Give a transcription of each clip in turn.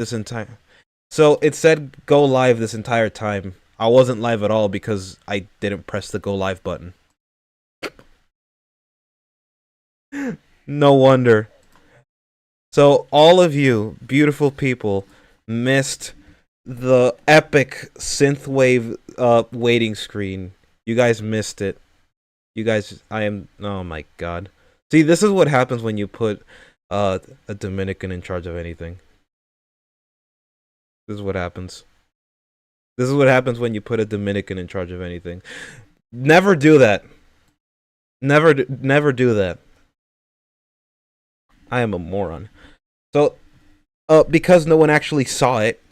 this entire. So it said go live this entire time. I wasn't live at all because I didn't press the go live button. No wonder. So all of you beautiful people missed the epic synthwave waiting screen. You guys missed it. You guys, oh my god. See, this is what happens when you put a Dominican in charge of anything. This is what happens. This is what happens when you put a Dominican in charge of anything. Never do that. Never do that. I am a moron. So, because no one actually saw it,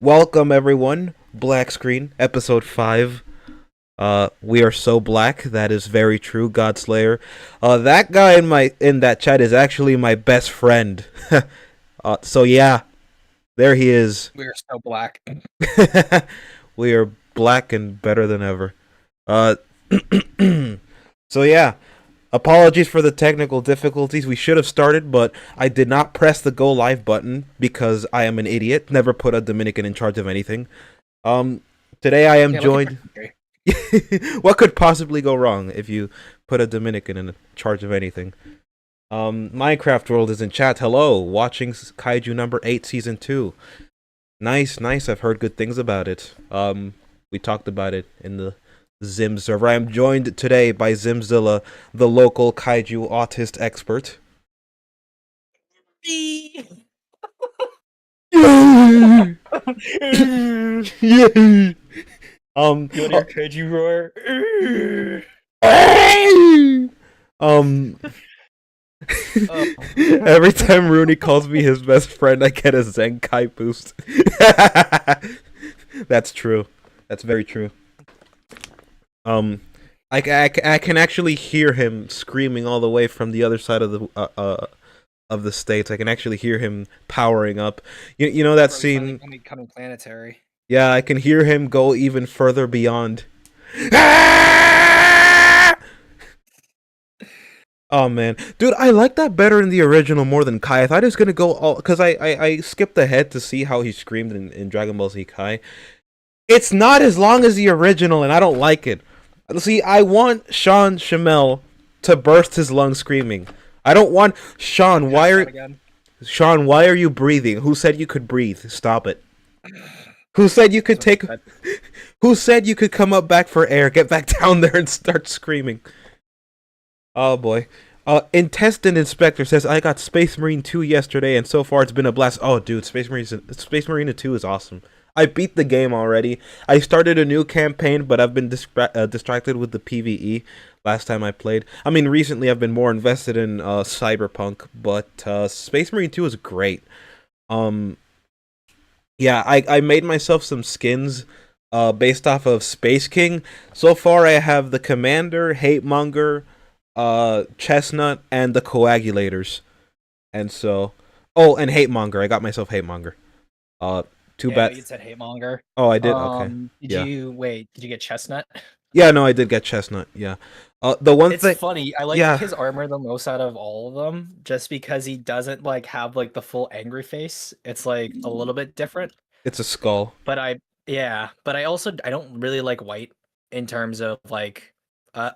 welcome everyone. Blackscreen, episode 5. We are so black. That is very true, Godslayer. That guy in that chat is actually my best friend. So yeah, there he is. We are so black. We are black and better than ever. So yeah, apologies for the technical difficulties. We should have started, but I did not press the go live button because I am an idiot. Never put a Dominican in charge of anything. Today I am joined. What could possibly go wrong if you put a Dominican in charge of anything? Minecraft World is in chat. Hello, watching Kaiju number 8 season 2. Nice. I've heard good things about it. We talked about it in the Zim server. I am joined today by Zimzilla, the local Kaiju autist expert. Yay! You want your kaiju roar? Every time Rooney calls me his best friend, I get a Zenkai boost. That's true. That's very true. I can actually hear him screaming all the way from the other side of the states. I can actually hear him powering up. You know that scene? Becoming planetary. Yeah, I can hear him go even further beyond. Oh man, dude, I like that better in the original more than Kai. I thought he was gonna go all because I skipped ahead to see how he screamed in Dragon Ball Z Kai. It's not as long as the original, and I don't like it. See, I want Sean Shamel to burst his lungs screaming. I don't want Sean. Why are you breathing? Who said you could breathe? Stop it. Who said you could take? Who said you could come up back for air? Get back down there and start screaming. Oh boy. Intestine Inspector says I got Space Marine 2 yesterday and so far it's been a blast. Oh dude, Space Marine 2 is awesome. I beat the game already. I started a new campaign, but I've been distracted with the PvE last time I played. I mean, recently I've been more invested in Cyberpunk, but Space Marine 2 is great. Yeah, I made myself some skins based off of Space King. So far I have the Commander, Hate Monger, Chestnut, and the Coagulators. And so and Hate Monger. I got myself Hate Monger. Too bad. You said Hate Monger. Oh, I did. Okay. Did you get Chestnut? Yeah, no, I did get Chestnut. Yeah. The one thing. It's funny. I like his armor the most out of all of them, just because he doesn't have the full angry face. It's a little bit different. It's a skull. But I don't really like white in terms of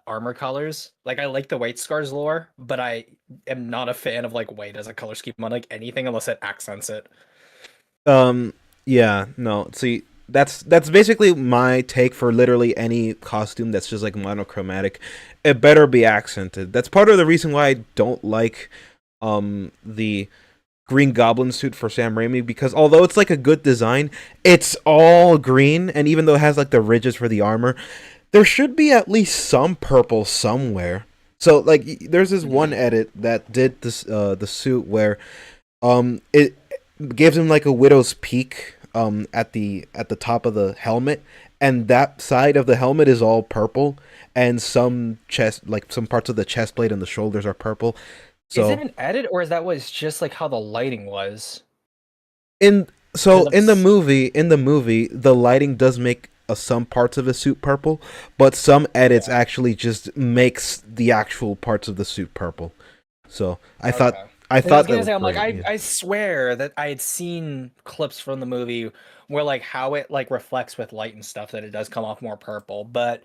armor colors. I like the White Scars lore, but I am not a fan of white as a color scheme on anything unless it accents it. Yeah, no. See, that's basically my take for literally any costume that's just monochromatic. It better be accented. That's part of the reason why I don't like the Green Goblin suit for Sam Raimi, because although it's a good design, it's all green, and even though it has the ridges for the armor, there should be at least some purple somewhere. So there's this one edit that did this the suit where it gives him a widow's peak at the top of the helmet, and that side of the helmet is all purple, and some some parts of the chest plate and the shoulders are purple. So, is it an edit, or is that was just how the lighting was? In the movie, the lighting does make some parts of the suit purple, but some edits actually just makes the actual parts of the suit purple. So I thought I And I was thought that gonna was say, I'm like, great. I Yeah. I swear that I had seen clips from the movie where like how it like reflects with light and stuff that it does come off more purple. But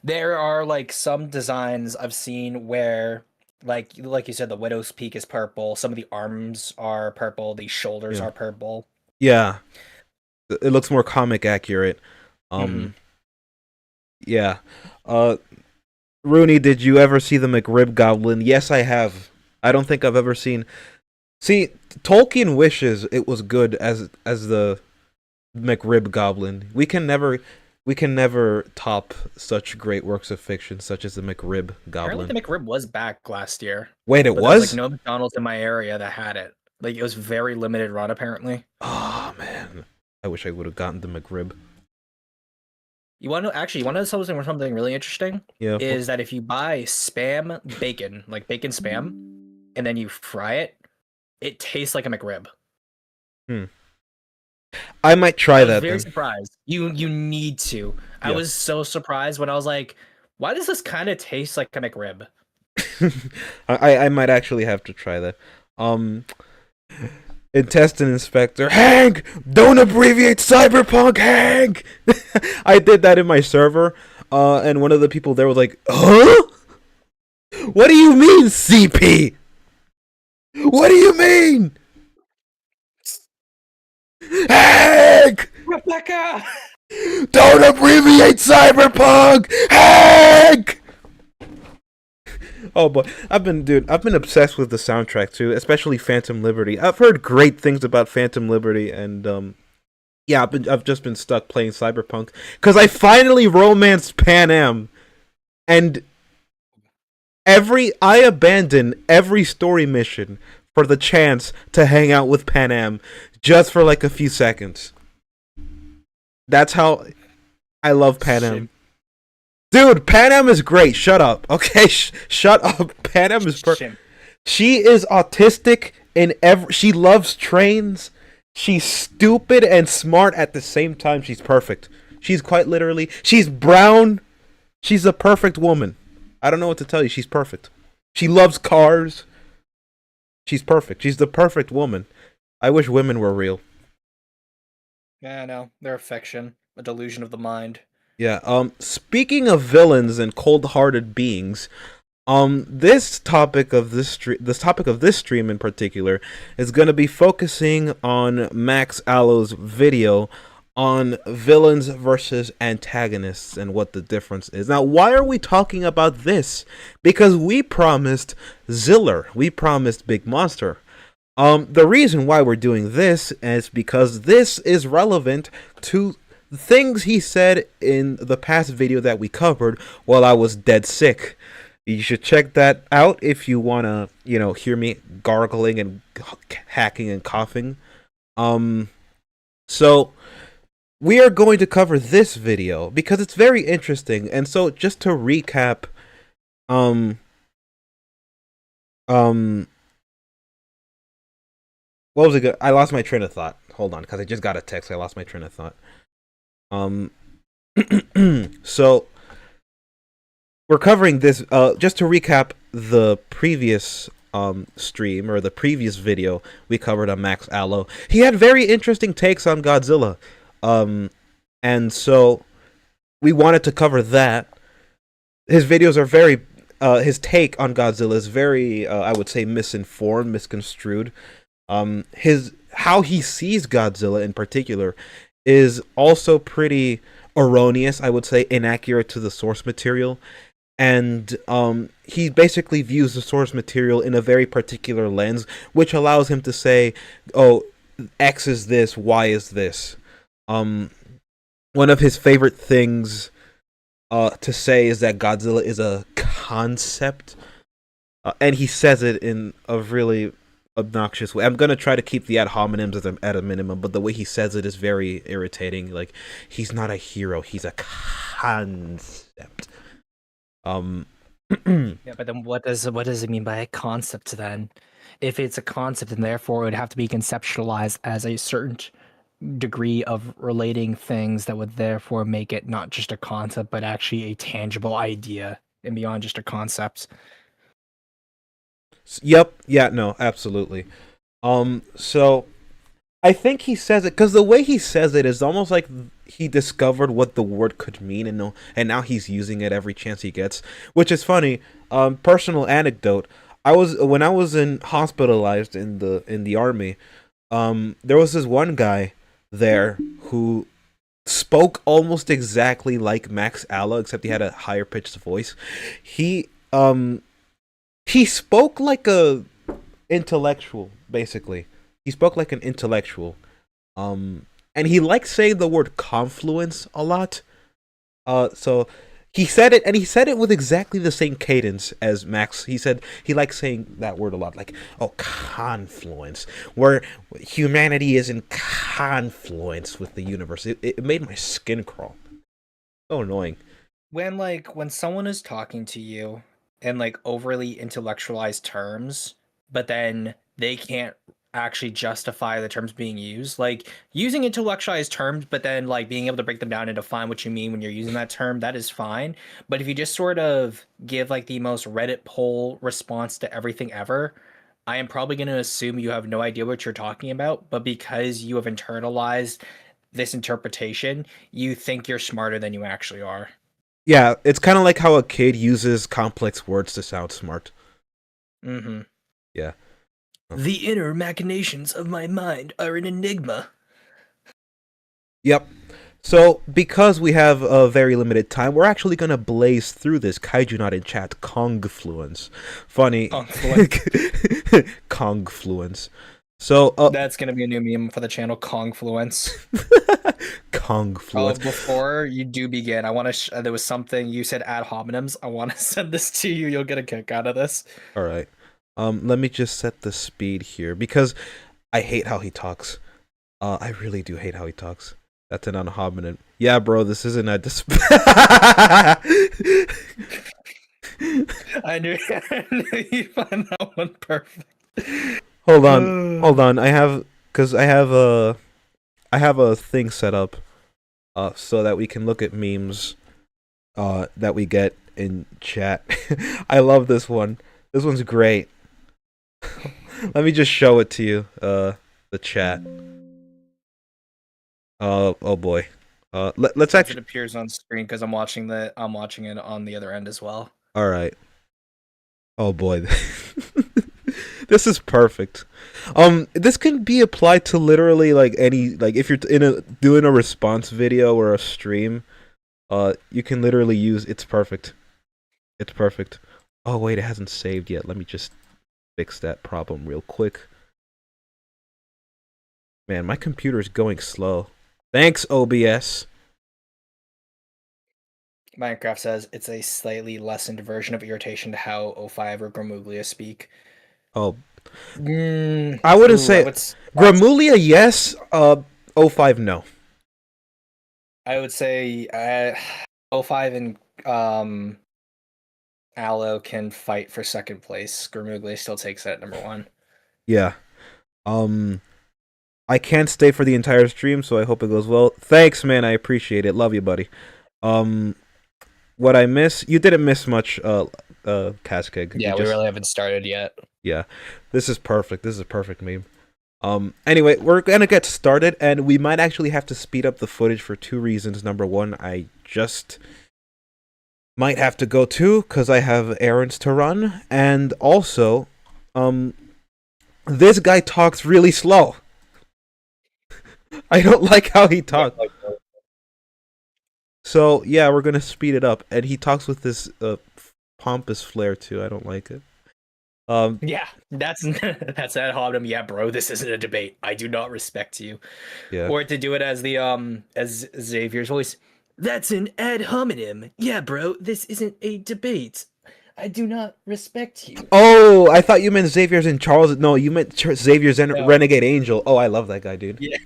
there are like some designs I've seen where like you said, the Widow's Peak is purple, some of the arms are purple, the shoulders Yeah. are purple. Yeah. It looks more comic accurate. Hmm. Um. Yeah. Uh. Rooney, did you ever see the McRib Goblin? Yes, I have. I don't think I've ever seen. See, Tolkien wishes it was good as the McRib Goblin. We can never top such great works of fiction such as the McRib Apparently Goblin. the McRib was back last year, Wait, it but there was like was? no McDonald's in my area that had it. Like it was very limited run apparently. Oh man, I wish I would have gotten the McRib. You want to know something really interesting Yeah. is that if you buy spam bacon, like bacon spam, and then you fry it, it tastes like a McRib. Hmm. I might try I was that very then. surprised. You need to. I Yeah. was so surprised when I was like, why does this kind of taste like a McRib? I might actually have to try that. Um, Intestine Inspector, Hank, don't abbreviate Cyberpunk, Hank. I did that in my server, and one of the people there was like, "Huh? What do you mean, CP? What do you mean, Hank? Rebecca! Don't abbreviate Cyberpunk, Hank." Oh boy, I've been obsessed with the soundtrack too, especially Phantom Liberty. I've heard great things about Phantom Liberty, and yeah, I've just been stuck playing Cyberpunk because I finally romanced Pan Am, and I abandon every story mission for the chance to hang out with Pan Am just for like a few seconds. That's how I love Pan Shit. Am. Dude, Pan Am is great. Shut up. Okay, shut up. Pan Am is Shit. She is autistic in every. She loves trains. She's stupid and smart at the same time. She's perfect. She's quite literally. She's brown. She's a perfect woman. I don't know what to tell you. She's perfect. She loves cars. She's perfect. She's the perfect woman. I wish women were real. Yeah, no, they're a fiction, a delusion of the mind. Yeah. Speaking of villains and cold-hearted beings, this topic of this stream in particular is going to be focusing on Max Allo's video on villains versus antagonists and what the difference is. Now, why are we talking about this? Because we promised Ziller, we promised Big Monster. The reason why we're doing this is because this is relevant to things he said in the past video that we covered while I was dead sick. You should check that out if you want to, hear me gargling and hacking and coughing. So we are going to cover this video because it's very interesting. And so just to recap, um, what was it? I lost my train of thought. Hold on, because I just got a text. I lost my train of thought. Um, so we're covering this just to recap the previous stream or the previous video we covered on Max Allo. He had very interesting takes on Godzilla, and so we wanted to cover that. His videos are very his take on Godzilla is very I would say misinformed, misconstrued. His how he sees Godzilla in particular is also pretty erroneous, I would say inaccurate to the source material. And he basically views the source material in a very particular lens, which allows him to say, "Oh, X is this, Y is this." One of his favorite things to say is that Godzilla is a concept, and he says it in a really obnoxious way. I'm gonna try to keep the ad hominems at a minimum, but the way he says it is very irritating. Like, he's not a hero; he's a concept. Yeah, but then what does it mean by a concept then? If it's a concept, then therefore it would have to be conceptualized as a certain degree of relating things that would therefore make it not just a concept, but actually a tangible idea and beyond just a concept. Yep. Yeah. No. Absolutely. So I think he says it because the way he says it is almost like he discovered what the word could mean, and no, and now he's using it every chance he gets, which is funny. Personal anecdote: when I was in hospitalized in the army. There was this one guy there who spoke almost exactly like Max Allo, except he had a higher pitched voice. He um he spoke like a intellectual, basically. He spoke like an intellectual. And he liked saying the word confluence a lot. So he said it, and he said it with exactly the same cadence as Max. He said he likes saying that word a lot, like, oh, confluence, where humanity is in confluence with the universe. It made my skin crawl. So annoying. When someone is talking to you in like overly intellectualized terms, but then they can't actually justify the terms being used, like using intellectualized terms but then like being able to break them down and define what you mean when you're using that term, that is fine. But if you just sort of give like the most Reddit poll response to everything ever, I am probably going to assume you have no idea what you're talking about, but because you have internalized this interpretation, you think you're smarter than you actually are. Yeah, it's kind of like how a kid uses complex words to sound smart. Mm-hmm. Yeah. The inner machinations of my mind are an enigma. Yep. So, because we have a very limited time, we're actually gonna blaze through this Kaiju Not in Chat Kongfluence. Funny. Kongfluence. Kongfluence. So, That's gonna be a new meme for the channel, Kongfluence. Kongfluence. Before you do begin, I want to. There was something you said ad hominems. I want to send this to you. You'll get a kick out of this. All right. Let me just set the speed here because I hate how he talks. I really do hate how he talks. That's an unhominid. Yeah, bro, this isn't a I knew, I knew you'd find that one perfect. Hold on. I have a thing set up, so that we can look at memes, that we get in chat. I love this one. This one's great. Let me just show it to you. The chat. Oh boy. Let's It actually. appears on screen because I'm watching it on the other end as well. All right. Oh boy. This is perfect. This can be applied to literally like any, like if you're doing a response video or a stream, you can literally use. It's perfect. It's perfect. Oh wait, it hasn't saved yet. Let me just fix that problem real quick. Man, my computer's going slow. Thanks, OBS. Minecraft says it's a slightly lessened version of irritation to how O5 or Gramuglia speak. Oh, I wouldn't say Gramuglia. Yes. O5 no. I would say O5 and Allo can fight for second place. Gramuglia still takes that number one. Yeah. I can't stay for the entire stream, so I hope it goes well. Thanks, man. I appreciate it. Love you, buddy. What I miss? You didn't miss much, Cascade. Yeah, we really haven't started yet. Yeah, this is perfect. This is a perfect meme. Anyway, we're gonna get started, and we might actually have to speed up the footage for two reasons. Number one, I just might have to go too, because I have errands to run, and also, this guy talks really slow. I don't like how he talks. So yeah, we're gonna speed it up, and he talks with this pompous flair too. I don't like it. Yeah, that's ad hominem. Yeah, bro, this isn't a debate. I do not respect you. Yeah. Or to do it as the as Xavier's voice. That's an ad hominem. Yeah, bro, this isn't a debate. I do not respect you. Oh, I thought you meant Xavier's and Charles. No, you meant Xavier's and Renegade Angel. Oh, I love that guy, dude. Yeah.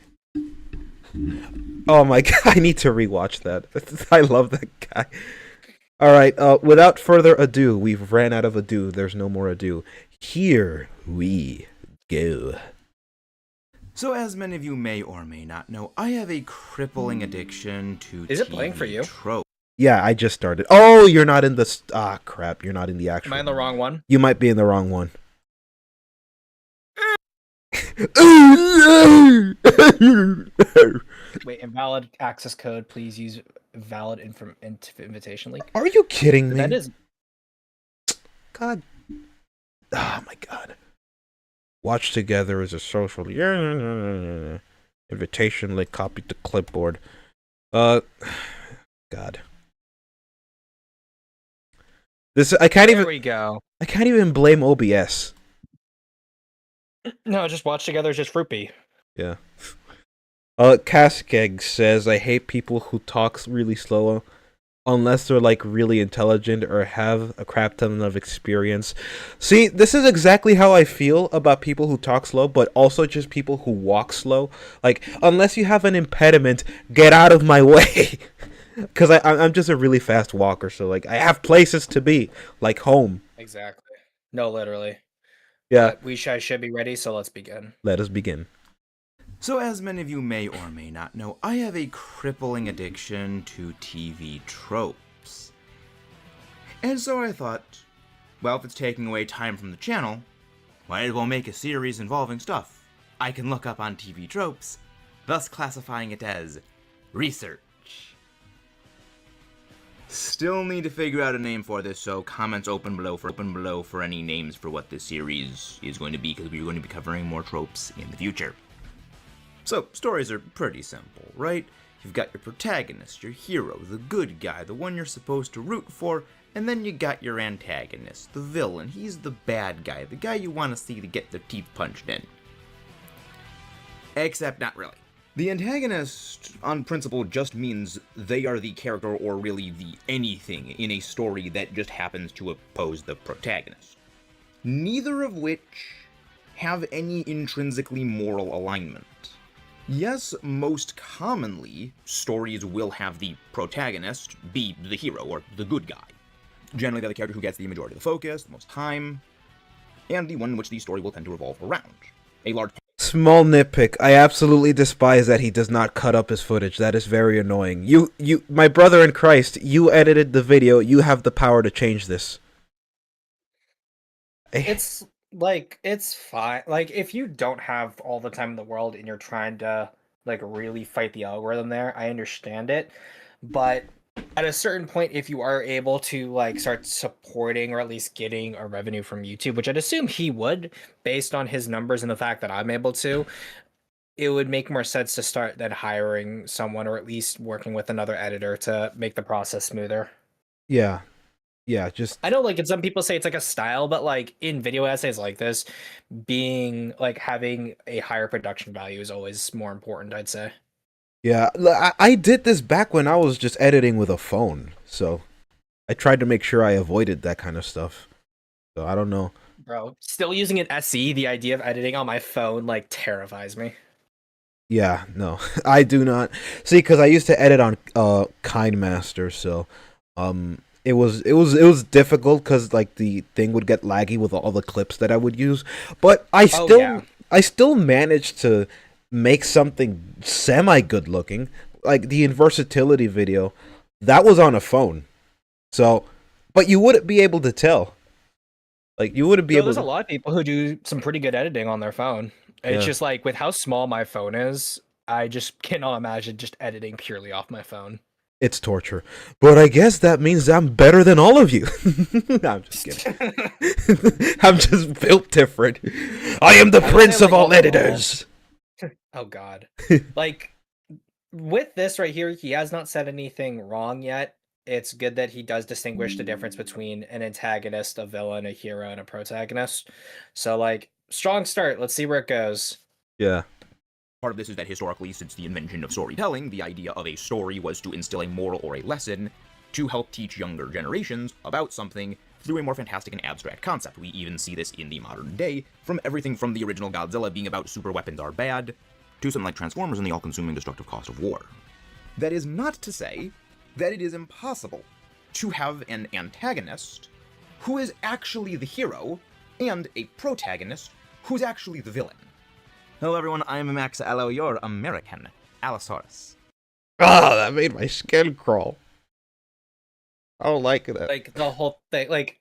Oh my god, I need to rewatch that. I love that guy. All right, without further ado, we've ran out of ado. There's no more ado. Here we go. So, as many of you may or may not know, I have a crippling addiction to Is it playing for you? Trope. Yeah, I just started. Oh, you're not in the... crap. You're not in the actual... Am I in the wrong one? You might be in the wrong one. Wait, invalid access code. Please use valid invitation link. Are you kidding me? That is. God. Oh my god. Watch together is a social. Invitation link copied to clipboard. God. This I can't There even. we go. I can't even blame OBS. No, just watch together is just fruity. Yeah. Caskeg says, I hate people who talk really slow unless they're like really intelligent or have a crap ton of experience. See, this is exactly how I feel about people who talk slow, but also just people who walk slow. Like, unless you have an impediment, get out of my way. Because I'm just a really fast walker, so like I have places to be, like home. Exactly. No, literally. Yeah. But I should be ready, so let's begin. Let us begin. So, as many of you may or may not know, I have a crippling addiction to TV tropes. And so I thought, well, if it's taking away time from the channel, might as well make a series involving stuff I can look up on TV tropes, thus classifying it as research. Still need to figure out a name for this, so comments open below for any names for what this series is going to be, because we're going to be covering more tropes in the future. So, stories are pretty simple, right? You've got your protagonist, your hero, the good guy, the one you're supposed to root for, and then you got your antagonist, the villain. He's the bad guy, the guy you want to see to get their teeth punched in. Except not really. The antagonist, on principle, just means they are the character or really the anything in a story that just happens to oppose the protagonist. Neither of which have any intrinsically moral alignment. Yes, most commonly, stories will have the protagonist be the hero, or the good guy. Generally, they're the character who gets the majority of the focus, the most time, and the one in which the story will tend to revolve around. A large Small nitpick. I absolutely despise that he does not cut up his footage. That is very annoying. My brother in Christ, you edited the video. You have the power to change this. It's like, it's fine. Like, if you don't have all the time in the world and you're trying to like really fight the algorithm there, I understand it. But at a certain point, if you are able to like start supporting or at least getting a revenue from YouTube, which I'd assume he would based on his numbers and the fact that I'm able to, it would make more sense to start than hiring someone or at least working with another editor to make the process smoother. Yeah. Yeah, just... I know, like, some people say it's like a style, but like in video essays like this, being like having a higher production value is always more important, I'd say. Yeah, I did this back when I was just editing with a phone, so I tried to make sure I avoided that kind of stuff. So I don't know. Bro, still using an SE, the idea of editing on my phone like terrifies me. Yeah, no, I do not. See, because I used to edit on KineMaster, so it was difficult because like the thing would get laggy with all the clips that I would use, but I still managed to make something semi good looking. Like the inversatility video, that was on a phone, so but you wouldn't be able to tell. Like you wouldn't be able. There's a lot of people who do some pretty good editing on their phone. It's Yeah. just like with how small my phone is, I just cannot imagine just editing purely off my phone. It's torture. But I guess that means I'm better than all of you. No, I'm just kidding. I'm just built different. I am the prince of all editors. Oh god. Like with this right here, he has not said anything wrong yet. It's good that he does distinguish the difference between an antagonist, a villain, a hero, and a protagonist. So like, strong start. Let's see where it goes. Yeah. Part of this is that historically, since the invention of storytelling, the idea of a story was to instill a moral or a lesson to help teach younger generations about something through a more fantastic and abstract concept. We even see this in the modern day, from everything from the original Godzilla being about super weapons are bad, to something like Transformers and the all-consuming destructive cost of war. That is not to say that it is impossible to have an antagonist who is actually the hero, and a protagonist who's actually the villain. Hello everyone, I am Max Allo, your American Allosaurus. Ah, that made my skin crawl. I don't like that. Like the whole thing, like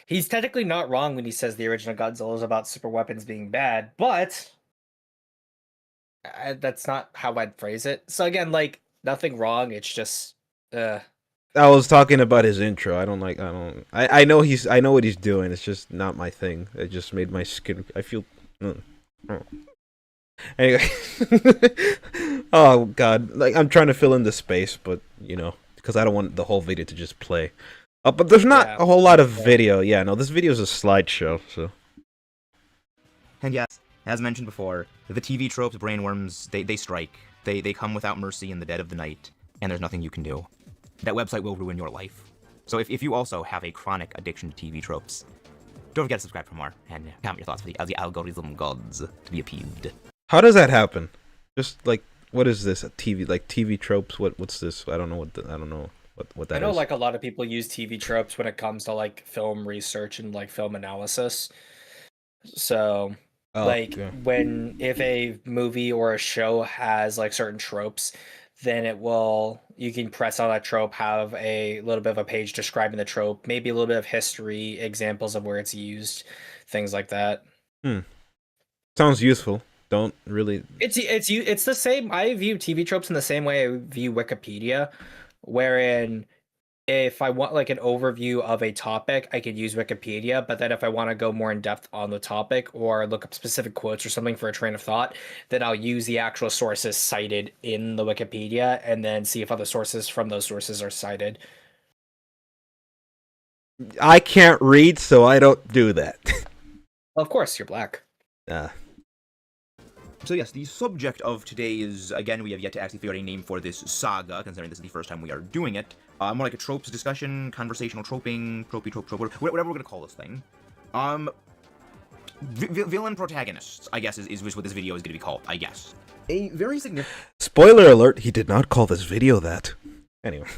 he's technically not wrong when he says the original Godzilla is about super weapons being bad, but That's not how I'd phrase it. So again, like nothing wrong. It's just, uh, I was talking about his intro. I know I know what he's doing. It's just not my thing. It just made my skin. I feel. Oh. Anyway. Oh god, like I'm trying to fill in the space, but because I don't want the whole video to just play. But there's not a whole lot of video. Yeah, no, this video is a slideshow. So. And yes, as mentioned before, the TV tropes, brainworms, they strike. They come without mercy in the dead of the night, and there's nothing you can do. That website will ruin your life. So if you also have a chronic addiction to TV tropes, don't forget to subscribe for more, and comment your thoughts for the algorithm gods to be appeased. How does that happen? Just like, what is this? TV tropes? What's this? I don't know I don't know what that is. I know like a lot of people use TV tropes when it comes to like film research and like film analysis. So if a movie or a show has like certain tropes, then you can press on that trope, have a little bit of a page describing the trope, maybe a little bit of history, examples of where it's used, things like that. Sounds useful. Don't really. It's the same. I view TV tropes in the same way I view Wikipedia, wherein if I want like an overview of a topic, I could use Wikipedia, but then if I want to go more in depth on the topic or look up specific quotes or something for a train of thought, then I'll use the actual sources cited in the Wikipedia and then see if other sources from those sources are cited. I can't read, so I don't do that. Of course, you're black. So yes, the subject of today is, again, we have yet to actually figure out a name for this saga, considering this is the first time we are doing it. More like a tropes discussion, conversational troping, trope, whatever we're going to call this thing. Villain protagonists, I guess, is what this video is going to be called, I guess. A very significant... Spoiler alert, he did not call this video that. Anyway.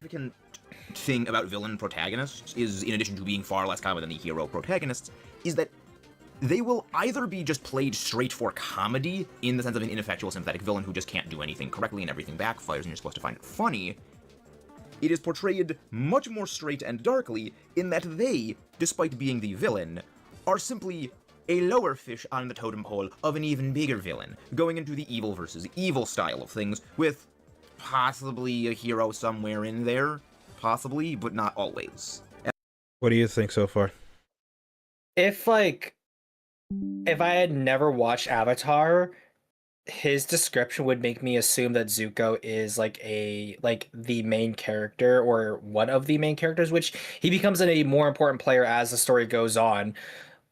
Significant thing about villain protagonists is, in addition to being far less common than the hero protagonists, is that they will either be just played straight for comedy, in the sense of an ineffectual, sympathetic villain who just can't do anything correctly and everything backfires and you're supposed to find it funny. It is portrayed much more straight and darkly in that they, despite being the villain, are simply a lower fish on the totem pole of an even bigger villain, going into the evil versus evil style of things, with possibly a hero somewhere in there. Possibly, but not always. What do you think so far? If I had never watched Avatar, his description would make me assume that Zuko is the main character or one of the main characters, which he becomes a more important player as the story goes on.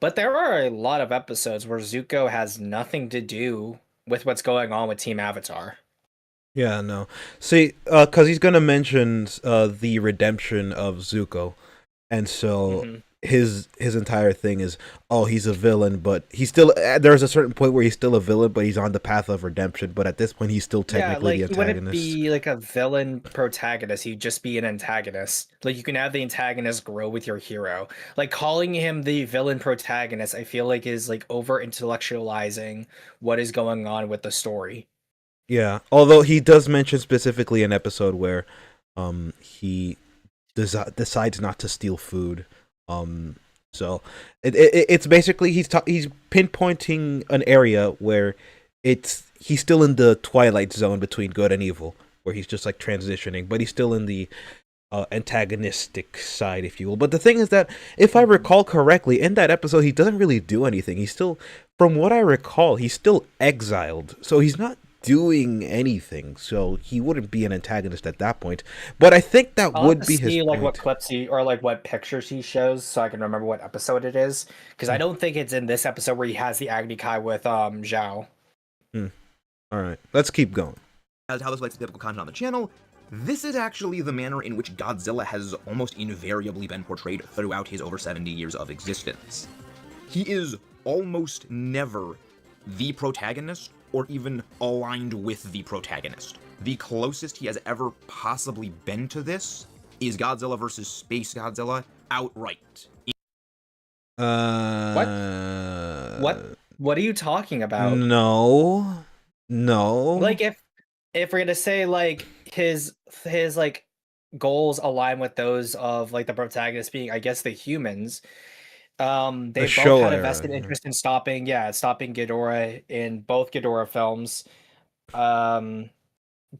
But there are a lot of episodes where Zuko has nothing to do with what's going on with Team Avatar. Yeah, no. See, because he's gonna mention the redemption of Zuko, and so his entire thing is, oh, he's a villain, but he's still there's a certain point where he's still a villain, but he's on the path of redemption. But at this point, he's still technically the antagonist. He wouldn't be like a villain protagonist. He'd just be an antagonist. Like you can have the antagonist grow with your hero. Like calling him the villain protagonist, I feel like is like over intellectualizing what is going on with the story. Yeah, although he does mention specifically an episode where he decides not to steal food. So it's basically he's pinpointing an area where he's still in the twilight zone between good and evil, where he's just like transitioning, but he's still in the antagonistic side, if you will. But the thing is that, if I recall correctly, in that episode he doesn't really do anything. He's still, from what I recall, he's still exiled, so he's not doing anything, so he wouldn't be an antagonist at that point. But I think that would be his point. What clips what pictures he shows, so I can remember what episode it is, because I don't think it's in this episode where he has the Agni Kai with Zhao. All right, let's keep going. As how this relates to typical content on the channel, this is actually the manner in which Godzilla has almost invariably been portrayed throughout his over 70 years of existence. He is almost never the protagonist, or even aligned with the protagonist. The closest he has ever possibly been to this is Godzilla vs. Space Godzilla outright. What are you talking about? No. Like if we're gonna say like his like goals align with those of like the protagonist being, I guess, the humans, They both Showa had a era, vested yeah. interest in stopping Ghidorah in both Ghidorah films.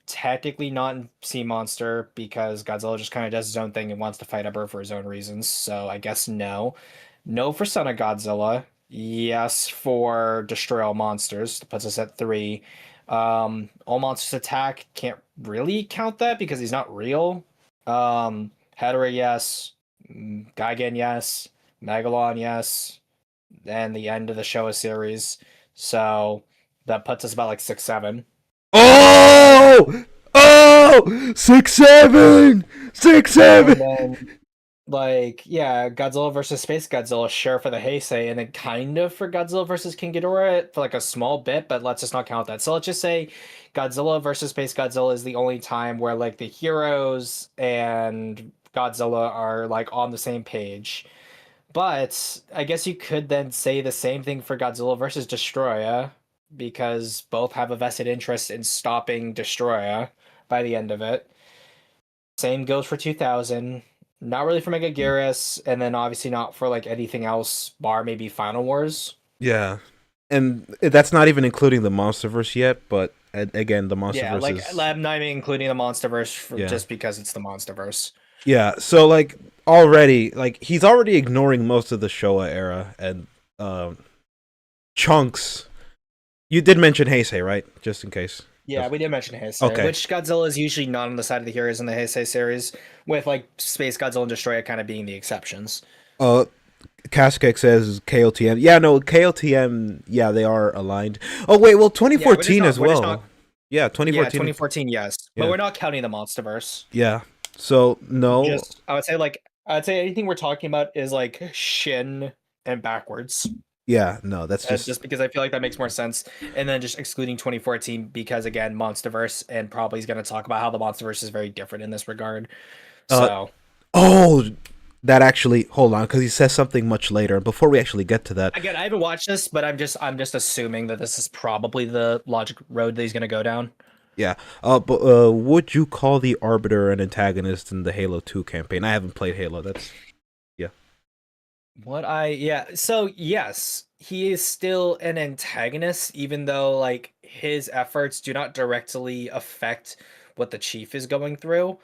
Technically not in Sea Monster because Godzilla just kind of does his own thing and wants to fight Emperor for his own reasons. So I guess no. No for Son of Godzilla. Yes for Destroy All Monsters. That puts us at 3. All Monsters Attack can't really count that because he's not real. Hedorah, yes. Gigan, yes. Megalon, yes. And the end of the Showa series. So that puts us about like 6, 7. Oh! Oh! 6-7! 6-7! And then, like, yeah, Godzilla versus Space Godzilla, share for the Heisei, and then kind of for Godzilla versus King Ghidorah for like a small bit, but let's just not count that. So let's just say Godzilla versus Space Godzilla is the only time where like the heroes and Godzilla are like on the same page. But I guess you could then say the same thing for Godzilla versus Destroya, because both have a vested interest in stopping Destroya by the end of it. Same goes for 2000. Not really for Megaguirus, and then obviously not for like anything else, bar maybe Final Wars. Yeah. And that's not even including the Monsterverse yet, but again, the Monsterverse Yeah, like is... I'm not even including the Monsterverse Yeah. just because it's the Monsterverse. Yeah, so like already, like he's already ignoring most of the Showa era and chunks. You did mention Heisei, right? Just in case. Yeah, we did mention Heisei, Okay. which Godzilla is usually not on the side of the heroes in the Heisei series, with like Space Godzilla and Destroyer kind of being the exceptions. Kaskek says KOTM. Yeah, no, KOTM. Yeah, they are aligned. Oh wait, well, 2014 as well. Yeah, 2014. Yeah, 2014, yes, Yeah. but we're not counting the Monsterverse. Yeah. So no. Just I'd say anything we're talking about is like Shin and backwards. Yeah, no, that's Just because I feel like that makes more sense, and then just excluding 2014 because again, Monsterverse, and probably he's going to talk about how the Monsterverse is very different in this regard. So, oh, that actually, hold on, because he says something much later. Before we actually get to that, again, I haven't watched this, but I'm just assuming that this is probably the logic road that he's going to go down. yeah. But would you call the Arbiter an antagonist in the Halo 2 campaign? I haven't played Halo. That's So yes, he is still an antagonist, even though like his efforts do not directly affect what the chief is going through.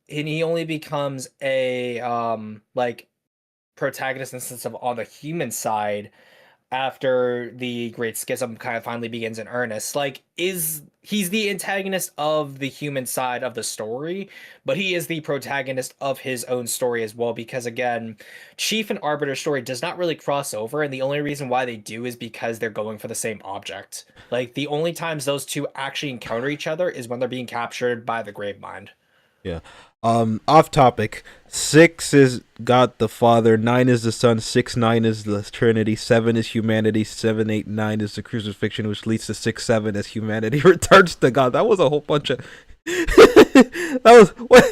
And he only becomes a like protagonist in the sense of on the human side after the Great Schism kind of finally begins in earnest. Like, he's the antagonist of the human side of the story, but he is the protagonist of his own story as well, because again, Chief and Arbiter story does not really cross over, and the only reason why they do is because they're going for the same object. Like, the only times those two actually encounter each other is when they're being captured by the Gravemind. yeah. Off topic. 6 is God the Father, 9 is the Son, 6, 9 is the Trinity, 7 is humanity, 7, 8, 9 is the crucifixion, which leads to 6, 7 as humanity returns to God. That was a whole bunch of that was what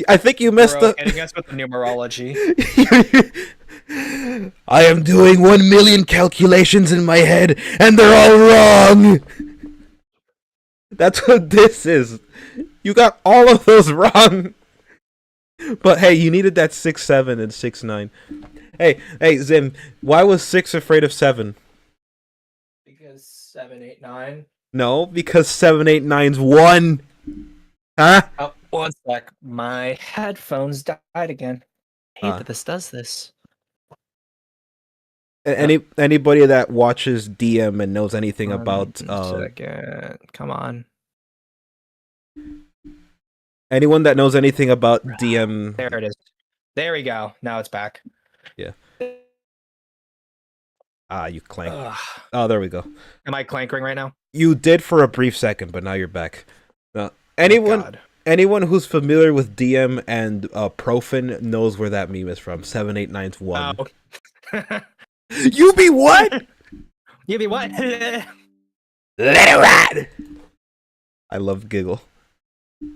I think you missed the Hitting us with the numerology. I am doing 1 million calculations in my head and they're all wrong. That's what this is. You got all of those wrong. But hey, you needed that 6, 7 and 6, 9. Hey, Zim, why was 6 afraid of 7? Because 7, 8, 9. No, because 7, 8, 9's 1. Huh? Oh, one sec. My headphones died again. I hate that this does this. Anybody that watches DM and knows anything about Second. Come on. anyone that knows anything about DM, There it is. There we go. Now it's back. Yeah. You clank. Ugh. Oh, there we go. Am I clankering right now? You did for a brief second, but now you're back. Anyone who's familiar with DM and Profin knows where that meme is from. 7, 8, 9's 1. Oh. You be what? You be what? Let it ride. I love Giggle.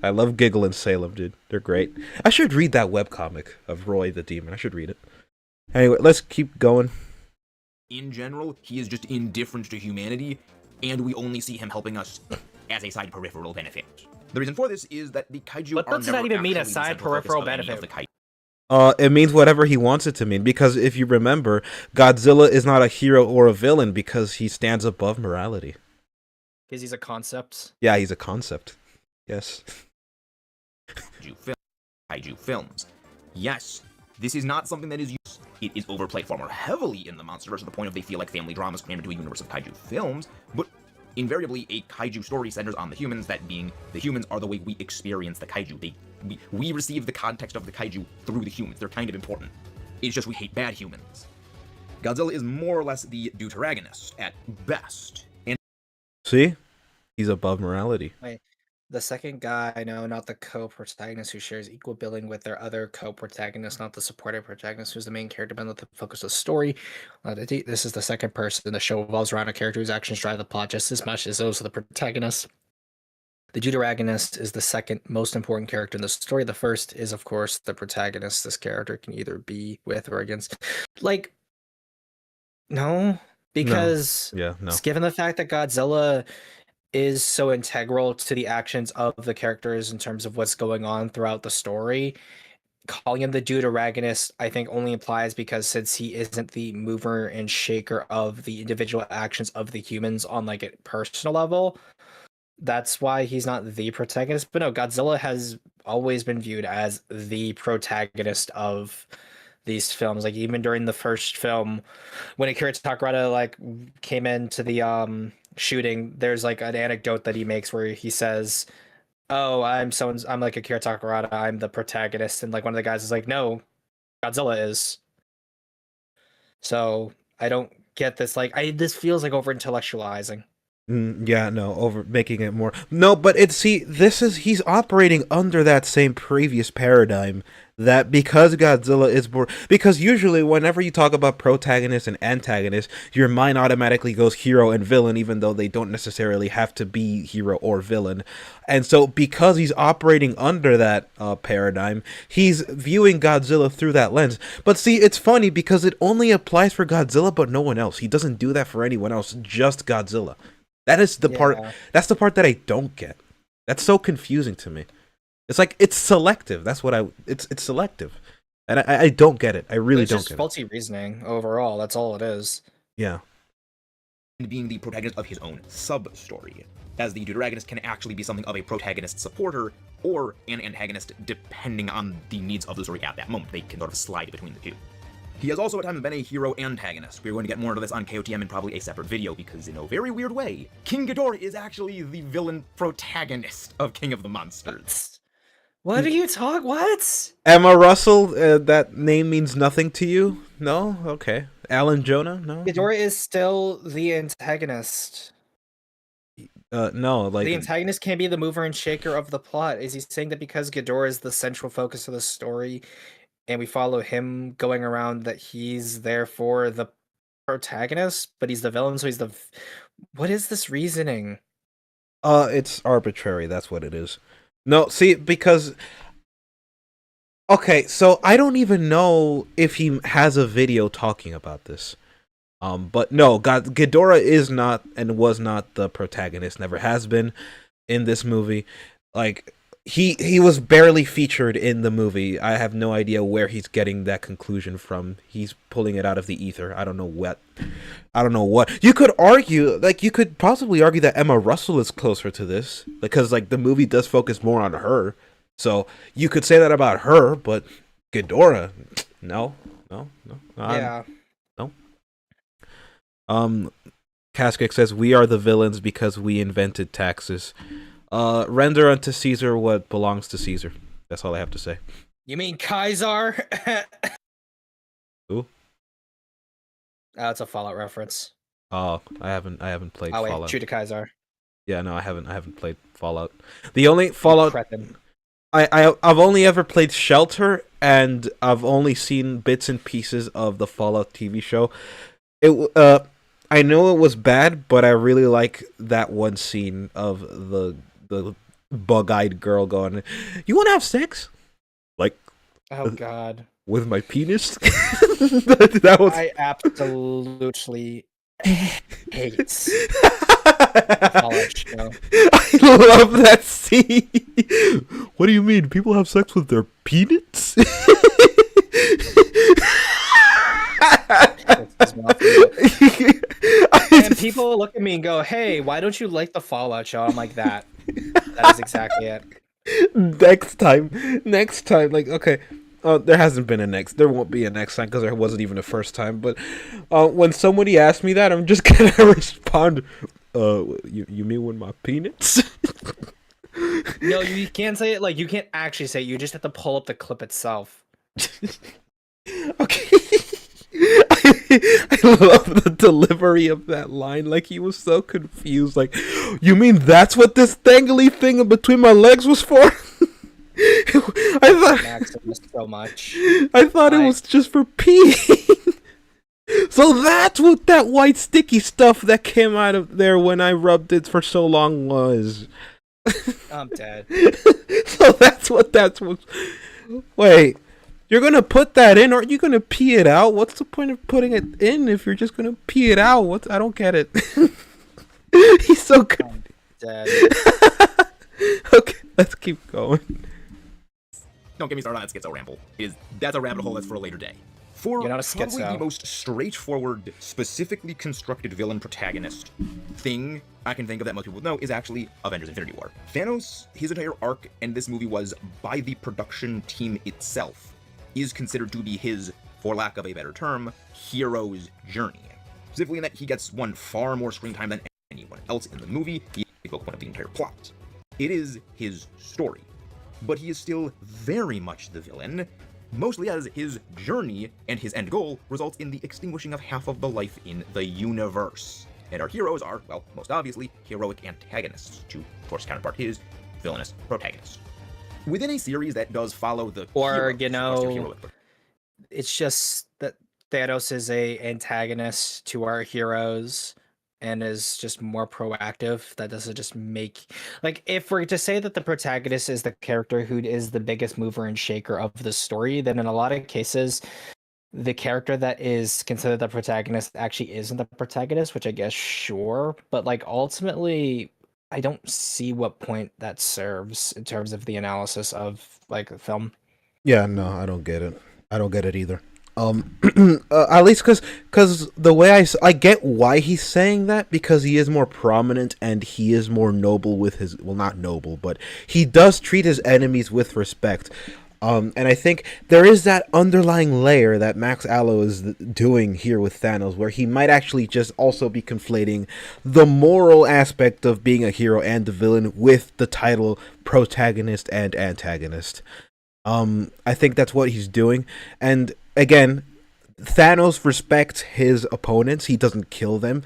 I love Giggle and Salem, dude. They're great. I should read that webcomic of Roy the Demon. I should read it. Anyway, let's keep going. In general, he is just indifferent to humanity, and we only see him helping us as a side peripheral benefit. The reason for this is that the kaiju What are does never that even mean, a actually the side central focus peripheral of any of benefit? the kaiju. It means whatever he wants it to mean, because if you remember, Godzilla is not a hero or a villain because he stands above morality. Because he's a concept. Yeah, he's a concept. Yes. Kaiju films. Yes, this is not something that is used. It is overplayed far more heavily in the MonsterVerse to the point of they feel like family dramas crammed into a universe of kaiju films, but invariably a kaiju story centers on the humans, that being the humans are the way we experience the kaiju. We receive the context of the kaiju through the humans. They're kind of important. It's just we hate bad humans. Godzilla is more or less the deuteragonist at best. And See? He's above morality. The second guy, no, not the co-protagonist who shares equal billing with their other co-protagonist, not the supportive protagonist who's the main character, but not the focus of the story. This is the second person. The show revolves around a character whose actions drive the plot just as much as those of the protagonist. The deuteragonist is the second most important character in the story. The first is, of course, the protagonist. This character can either be with or against. Like, no, because Yeah, no. given the fact that Godzilla is so integral to the actions of the characters in terms of what's going on throughout the story, calling him the deuteragonist I think only applies because since he isn't the mover and shaker of the individual actions of the humans on like a personal level, that's why he's not the protagonist. But no, Godzilla has always been viewed as the protagonist of these films. Like even during the first film, when Akira Takarada like came into the shooting, there's like an anecdote that he makes where he says, "Oh, I'm like Akira Takarada, I'm the protagonist," and like one of the guys is like, "No, Godzilla is." So I don't get this. Like, this feels like over intellectualizing. Yeah, no, over making it more. No, but he's operating under that same previous paradigm that because Godzilla is more, because usually whenever you talk about protagonist and antagonist, your mind automatically goes hero and villain, even though they don't necessarily have to be hero or villain. And so because he's operating under that paradigm, he's viewing Godzilla through that lens. But see, it's funny because it only applies for Godzilla, but no one else. He doesn't do that for anyone else, just Godzilla. That is the part. That's the part that I don't get. That's so confusing to me. It's like it's selective. That's what It's selective, and I don't get it. I really don't get it. It's just faulty reasoning overall. That's all it is. Yeah. And being the protagonist of his own sub-story, as the deuteragonist can actually be something of a protagonist supporter or an antagonist depending on the needs of the story at that moment. They can sort of slide between the two. He has also at times been a hero antagonist. We're going to get more into this on KOTM in probably a separate video, because in a very weird way, King Ghidorah is actually the villain protagonist of King of the Monsters. What are you talking? What? Emma Russell, that name means nothing to you? No? Okay. Alan Jonah? No? Ghidorah is still the antagonist. No, like... The antagonist can't be the mover and shaker of the plot. Is he saying that because Ghidorah is the central focus of the story, and we follow him going around, that he's therefore the protagonist, but he's the villain, so he's the... What is this reasoning? It's arbitrary, that's what it is. No, see, because... Okay, so I don't even know if he has a video talking about this. But no, Ghidorah is not and was not the protagonist, never has been in this movie. Like... He was barely featured in the movie. I have no idea where he's getting that conclusion from. He's pulling it out of the ether. I don't know what. You could argue, like, you could possibly argue that Emma Russell is closer to this, because, like, the movie does focus more on her. So you could say that about her, but Ghidorah, no. Yeah. No. Kaskik says, "We are the villains because we invented taxes. Render unto Caesar what belongs to Caesar." That's all I have to say. You mean Kaiser? Who? It's a Fallout reference. Oh, I haven't played Fallout. Oh wait, True to Kaiser. Yeah, no, I haven't played Fallout. The only Fallout Cretin. I've only ever played Shelter, and I've only seen bits and pieces of the Fallout TV show. I know it was bad, but I really like that one scene of the bug-eyed girl going, "You want to have sex?" Like, oh god, with my penis. that was... I absolutely hate Fallout show. I love that scene. What do you mean? People have sex with their penis? And people look at me and go, "Hey, why don't you like the Fallout show?" I'm like, "That is exactly it." Next time, like, okay, there hasn't been a next, there won't be a next time because there wasn't even a first time. But when somebody asks me that, I'm just gonna respond, you mean with my peanuts? No, you can't say it. Like, you can't actually say it. You just have to pull up the clip itself. Okay. I love the delivery of that line. Like, he was so confused. Like, you mean that's what this dangly thing in between my legs was for? I thought Maximus so much. I thought it was just for peeing. So that's what that white sticky stuff that came out of there when I rubbed it for so long was. I'm dead. So that's what Wait, you're gonna put that in, or are you gonna pee it out? What's the point of putting it in if you're just gonna pee it out? I don't get it. He's so good. I'm dead. Okay, let's keep going. Don't get me started on that schizo ramble. That's a rabbit hole that's for a later day. For You're not a probably schizo. the most straightforward, specifically constructed villain protagonist thing I can think of that most people know is actually Avengers Infinity War. Thanos, his entire arc, and this movie was, by the production team itself, is considered to be his, for lack of a better term, hero's journey. Specifically in that he gets one far more screen time than anyone else in the movie. He is the focal point of the entire plot. It is his story. But he is still very much the villain, mostly as his journey and his end goal results in the extinguishing of half of the life in the universe. And our heroes are, well, most obviously, heroic antagonists, to, of course, counterpart his villainous protagonist. Within a series that does follow the It's just that Thanos is a antagonist to our heroes and is just more proactive. That doesn't just make, like, if we're to say that the protagonist is the character who is the biggest mover and shaker of the story, then in a lot of cases the character that is considered the protagonist actually isn't the protagonist, which I guess sure, but like ultimately I don't see what point that serves in terms of the analysis of like the film. Yeah, no, I don't get it. I don't get it either. At least because the way I get why he's saying that, because he is more prominent and he is more noble with his, well, not noble, but he does treat his enemies with respect. And I think there is that underlying layer that Max Allo is doing here with Thanos, where he might actually just also be conflating the moral aspect of being a hero and the villain with the title protagonist and antagonist. I think that's what he's doing. And again, Thanos respects his opponents. He doesn't kill them.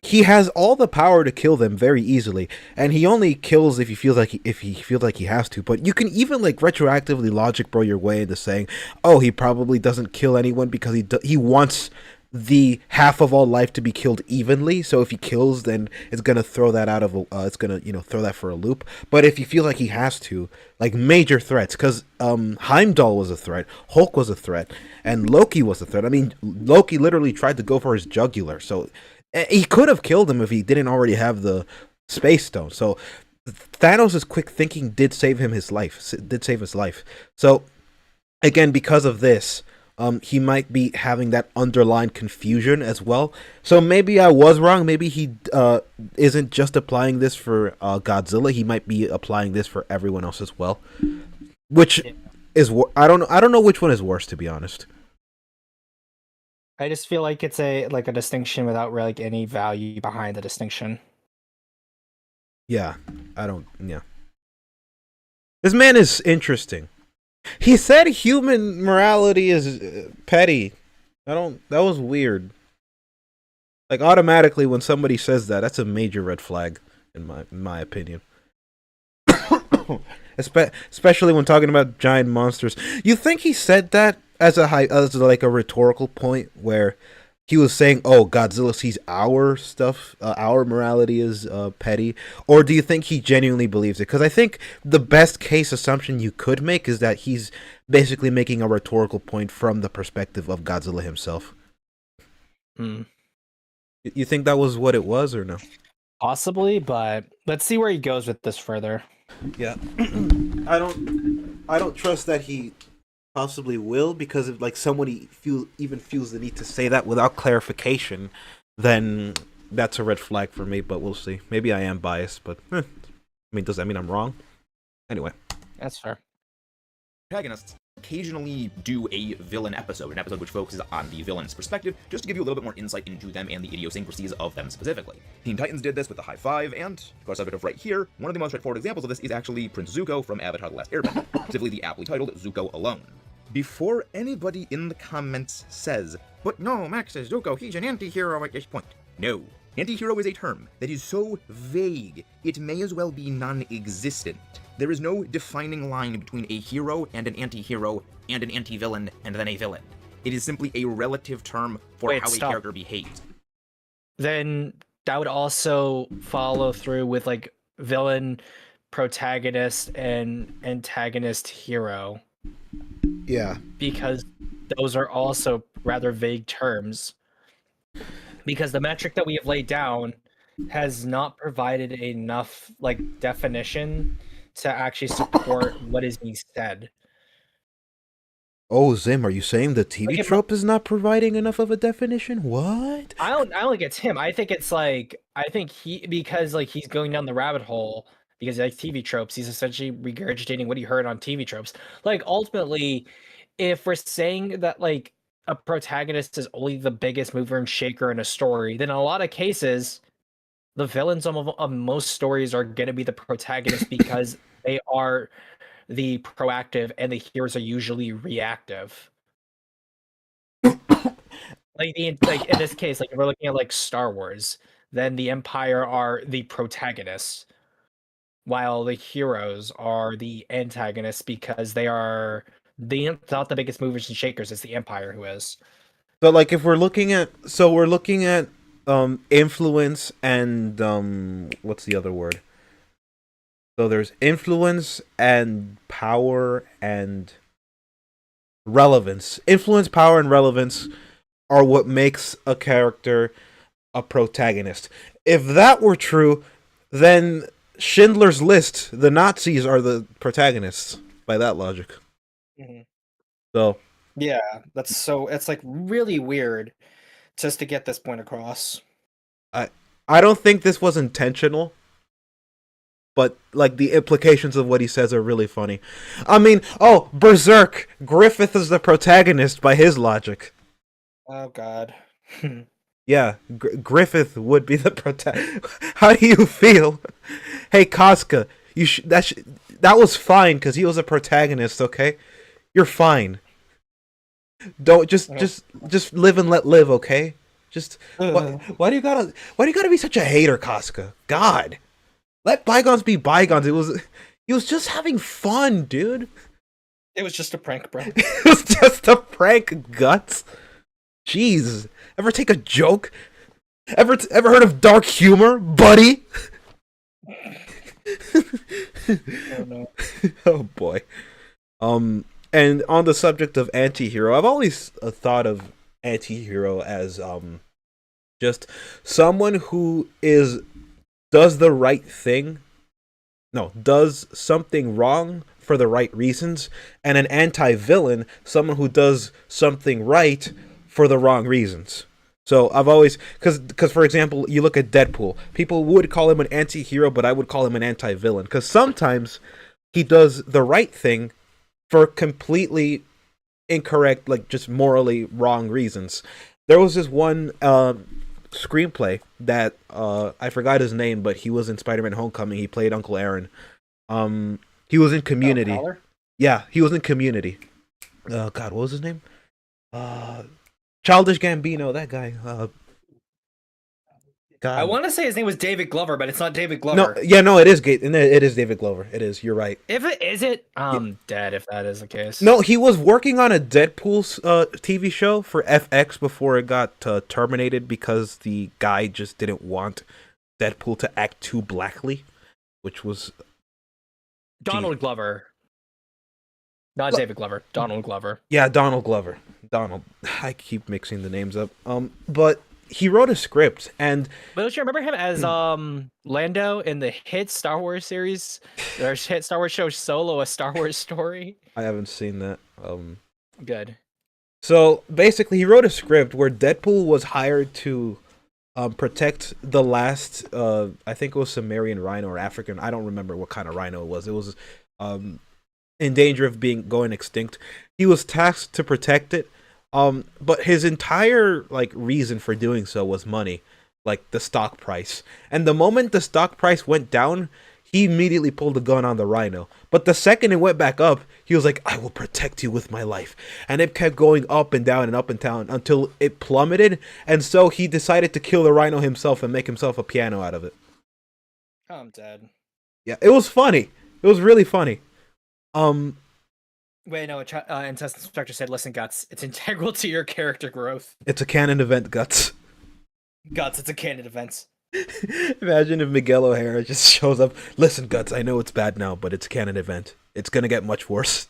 He has all the power to kill them very easily, and he only kills if he feels like he has to. But you can even like retroactively logic bro your way into saying, oh, he probably doesn't kill anyone because he wants the half of all life to be killed evenly. So if he kills, then it's gonna throw that out of it's gonna throw that for a loop. But if he feels like he has to, like major threats, because Heimdall was a threat, Hulk was a threat, and Loki was a threat. I mean, Loki literally tried to go for his jugular, so he could have killed him if he didn't already have the Space Stone. So Thanos' quick thinking did save his life. So again, because of this, he might be having that underlying confusion as well. So maybe I was wrong. Maybe he isn't just applying this for Godzilla. He might be applying this for everyone else as well. Which is I don't know which one is worse, to be honest. I just feel like it's a distinction without really like any value behind the distinction. Yeah, this man is interesting. He said human morality is petty. That was weird. Like automatically when somebody says that, that's a major red flag in my opinion. Especially when talking about giant monsters. You think he said that as like a rhetorical point where he was saying, "Oh, Godzilla sees our stuff, our morality is petty," or do you think he genuinely believes it? Because I think the best case assumption you could make is that he's basically making a rhetorical point from the perspective of Godzilla himself. You think that was what it was, or no? Possibly, but let's see where he goes with this further. Yeah, I don't trust that he possibly will, because if like somebody feels the need to say that without clarification, then that's a red flag for me. But we'll see. Maybe I am biased, but I mean, does that mean I'm wrong? Anyway, That's fair. Protagonists occasionally do a villain episode, an episode which focuses on the villain's perspective, just to give you a little bit more insight into them and the idiosyncrasies of them specifically. Teen Titans did this with the High Five, and, of course, subject of right here, one of the most straightforward examples of this is actually Prince Zuko from Avatar The Last Airbender, specifically the aptly titled Zuko Alone. Before anybody in the comments says, "But no, Max says Zuko, he's an anti-hero at this point." No. Anti-hero is a term that is so vague, it may as well be non-existent. There is no defining line between a hero and an anti-hero and an anti-villain and then a villain. It is simply a relative term for how a character behaves. Then that would also follow through with like villain, protagonist, and antagonist hero. yeah. Because those are also rather vague terms. Because the metric that we have laid down has not provided enough like definition to actually support what is being said. Oh, Zim, are you saying the TV Like, trope is not providing enough of a definition? What? I don't think it's him. I think it's like because like he's going down the rabbit hole because he likes TV tropes. He's essentially regurgitating what he heard on TV tropes. Like ultimately, if we're saying that like a protagonist is only the biggest mover and shaker in a story, then in a lot of cases, the villains of most stories are going to be the protagonist because they are the proactive and the heroes are usually reactive. like in this case, like if we're looking at like Star Wars, then the Empire are the protagonists, while the heroes are the antagonists because they are not the biggest movers and shakers. It's the Empire who is. So like if we're looking at influence and what's the other word? So there's influence and power and relevance. Influence, power, and relevance are what makes a character a protagonist. If that were true, then Schindler's List, the Nazis are the protagonists by that logic. Mm-hmm. So yeah, it's like really weird just to get this point across. I don't think this was intentional, but like the implications of what he says are really funny. I mean, oh, Berserk, Griffith is the protagonist by his logic. Oh God. Yeah, Griffith would be the protagonist. How do you feel? Hey, Casca, that was fine because he was a protagonist. Okay, you're fine. Don't just live and let live. Okay, just why do you gotta be such a hater, Casca? God, let bygones be bygones. He was just having fun, dude. It was just a prank, bro. It was just a prank, Guts. Jeez, ever take a joke? Ever heard of dark humor, buddy? Oh no. Oh boy. And on the subject of anti-hero, I've always thought of anti-hero as just someone who does the right thing. No, does something wrong for the right reasons, and an anti-villain, someone who does something right for the wrong reasons. So I've always, because for example, you look at Deadpool, people would call him an anti-hero, but I would call him an anti-villain, because sometimes he does the right thing for completely incorrect, like just morally wrong reasons. There was this one screenplay that I forgot his name, but he was in Spider-Man Homecoming. He played Uncle Aaron. He was in Community. Oh, yeah, he was in Community. God, what was his name? Childish Gambino, that guy. God. I want to say his name was David Glover, but it's not David Glover. No, it is David Glover. It is. You're right. If it is it, I'm dead if that is the case. No, he was working on a Deadpool TV show for FX before it got terminated because the guy just didn't want Deadpool to act too blackly, which was Donald Glover. Not David Glover. Donald Glover. Yeah, Donald Glover. Donald. I keep mixing the names up. But he wrote a script, and But don't you remember him as Lando in the hit Star Wars series, or hit Star Wars show Solo: A Star Wars Story? I haven't seen that. Good. So basically, he wrote a script where Deadpool was hired to protect the last, I think it was Sumerian rhino or African. I don't remember what kind of rhino it was. It was in danger of going extinct. He was tasked to protect it. But his entire reason for doing so was money, like the stock price. And the moment the stock price went down, he immediately pulled the gun on the rhino. But the second it went back up, he was like, I will protect you with my life. And it kept going up and down and up and down until it plummeted. And so he decided to kill the rhino himself and make himself a piano out of it. Oh, I'm dead. Yeah, it was funny. It was really funny. Wait, no, Intestine Inspector said, listen, Guts, it's integral to your character growth. It's a canon event, Guts. Guts, it's a canon event. Imagine if Miguel O'Hara just shows up. Listen, Guts, I know it's bad now, but it's a canon event. It's gonna get much worse.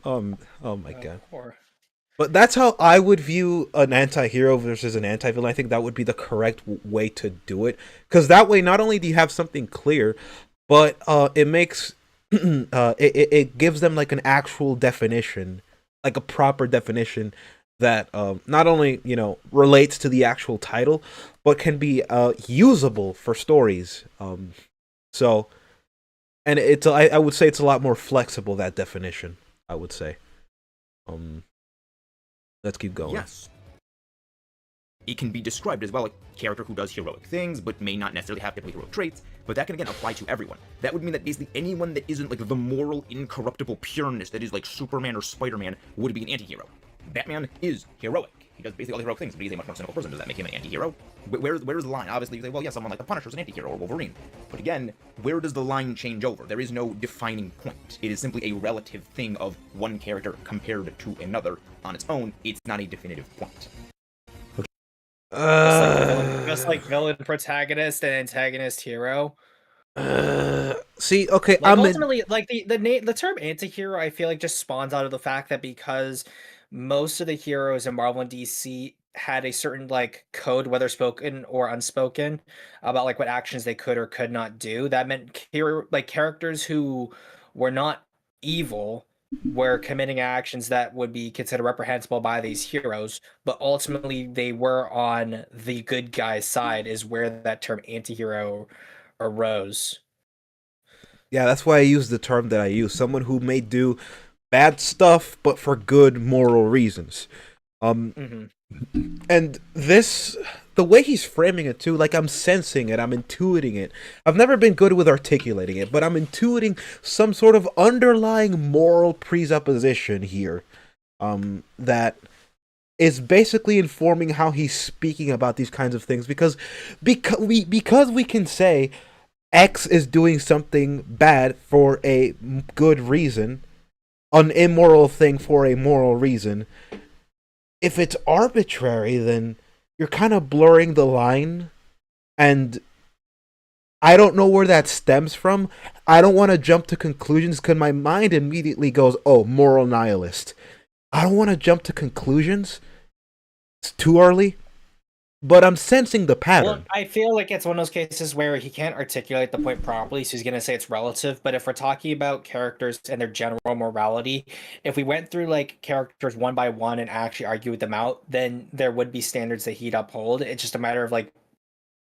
Oh my god. But that's how I would view an anti-hero versus an anti-villain. I think that would be the correct way to do it. Because that way, not only do you have something clear, but it makes... it gives them an actual definition, a proper definition that not only relates to the actual title, but can be usable for stories. So, and it's I would say it's a lot more flexible, that definition. I would say. Let's keep going. Yes. It can be described as, well, a character who does heroic things, but may not necessarily have typically heroic traits, but that can again apply to everyone. That would mean that basically anyone that isn't the moral, incorruptible pureness that is Superman or Spider-Man would be an anti-hero. Batman is heroic. He does basically all the heroic things, but he's a much more cynical person. Does that make him an anti-hero? Where's the line? Obviously, you say, well, yeah, someone like the Punisher is an anti-hero, or Wolverine. But again, where does the line change over? There is no defining point. It is simply a relative thing of one character compared to another on its own. It's not a definitive point. Just like villain protagonist and antagonist hero. See, okay, ultimately, the term anti-hero, I feel just spawns out of the fact that because most of the heroes in Marvel and DC had a certain code, whether spoken or unspoken, about what actions they could or could not do. That meant characters who were not evil were committing actions that would be considered reprehensible by these heroes, but ultimately they were on the good guy's side, is where that term anti-hero arose. Yeah, that's why I use the term that I use. Someone who may do bad stuff, but for good moral reasons. And this, the way he's framing it too, I'm sensing it, I'm intuiting it. I've never been good with articulating it, but I'm intuiting some sort of underlying moral presupposition here, that is basically informing how he's speaking about these kinds of things. Because we can say X is doing something bad for a good reason, an immoral thing for a moral reason. If it's arbitrary, then you're kind of blurring the line, and I don't know where that stems from. I don't want to jump to conclusions because my mind immediately goes, oh, moral nihilist. I don't want to jump to conclusions. It's too early. But I'm sensing the pattern. Well, I feel like it's one of those cases where he can't articulate the point properly, so he's going to say it's relative. But if we're talking about characters and their general morality, if we went through characters one by one and actually argued them out, then there would be standards that he'd uphold. It's just a matter of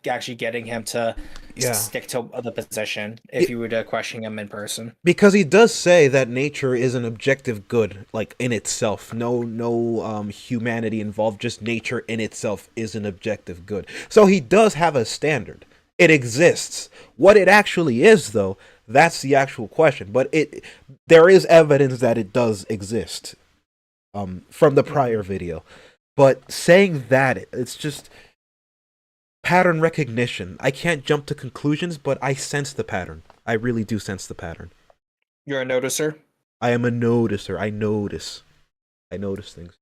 actually getting him to stick to the position if you were to question him in person. Because he does say that nature is an objective good, in itself. No humanity involved, just nature in itself is an objective good. So he does have a standard. It exists. What it actually is, though, that's the actual question. But there is evidence that it does exist from the prior video. But saying that, it's just pattern recognition. I can't jump to conclusions, but I sense the pattern. I really do sense the pattern. You're a noticer? I am a noticer. I notice things.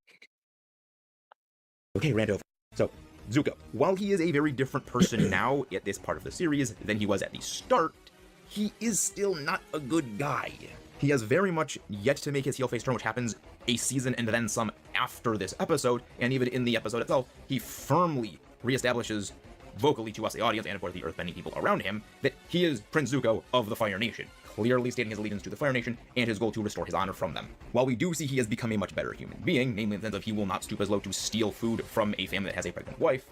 Okay, rant over. So, Zuko, while he is a very different person now at this part of the series than he was at the start, he is still not a good guy. He has very much yet to make his heel face turn, which happens a season and then some after this episode, and even in the episode itself, he firmly reestablishes vocally to us, the audience, and of course the earthbending people around him, that he is Prince Zuko of the Fire Nation, clearly stating his allegiance to the Fire Nation and his goal to restore his honor from them. While we do see he has become a much better human being, namely in the sense of he will not stoop as low to steal food from a family that has a pregnant wife,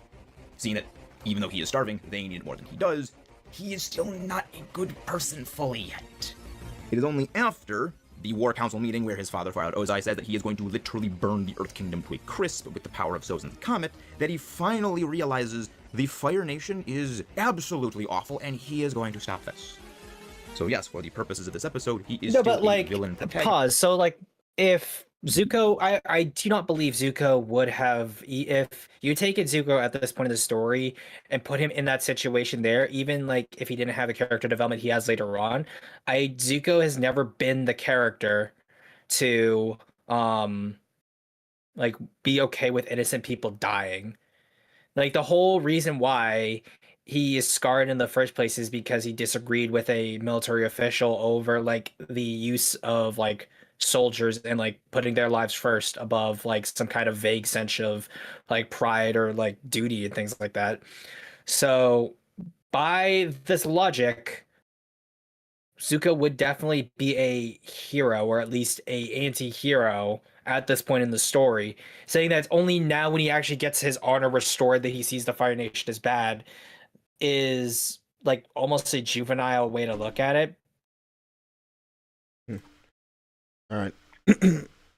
seeing that even though he is starving, they need it more than he does, he is still not a good person fully yet. It is only after the War Council meeting where his father, Fire Ozai, says that he is going to literally burn the Earth Kingdom to a crisp with the power of Sozin the Comet, that he finally realizes the Fire Nation is absolutely awful and he is going to stop this. So yes, for the purposes of this episode, he is still a villain protagonist. Pause. So like, if Zuko, I do not believe Zuko would have, if you take it Zuko at this point in the story and put him in that situation there, even like if he didn't have the character development he has later on, Zuko has never been the character to like be okay with innocent people dying. Like the whole reason why he is scarred in the first place is because he disagreed with a military official over like the use of like soldiers and like putting their lives first above like some kind of vague sense of like pride or like duty and things like that. So by this logic, Zuko would definitely be a hero, or at least a anti-hero at this point in the story, saying that it's only now when he actually gets his honor restored that he sees the Fire Nation as bad is like almost a juvenile way to look at it. All right.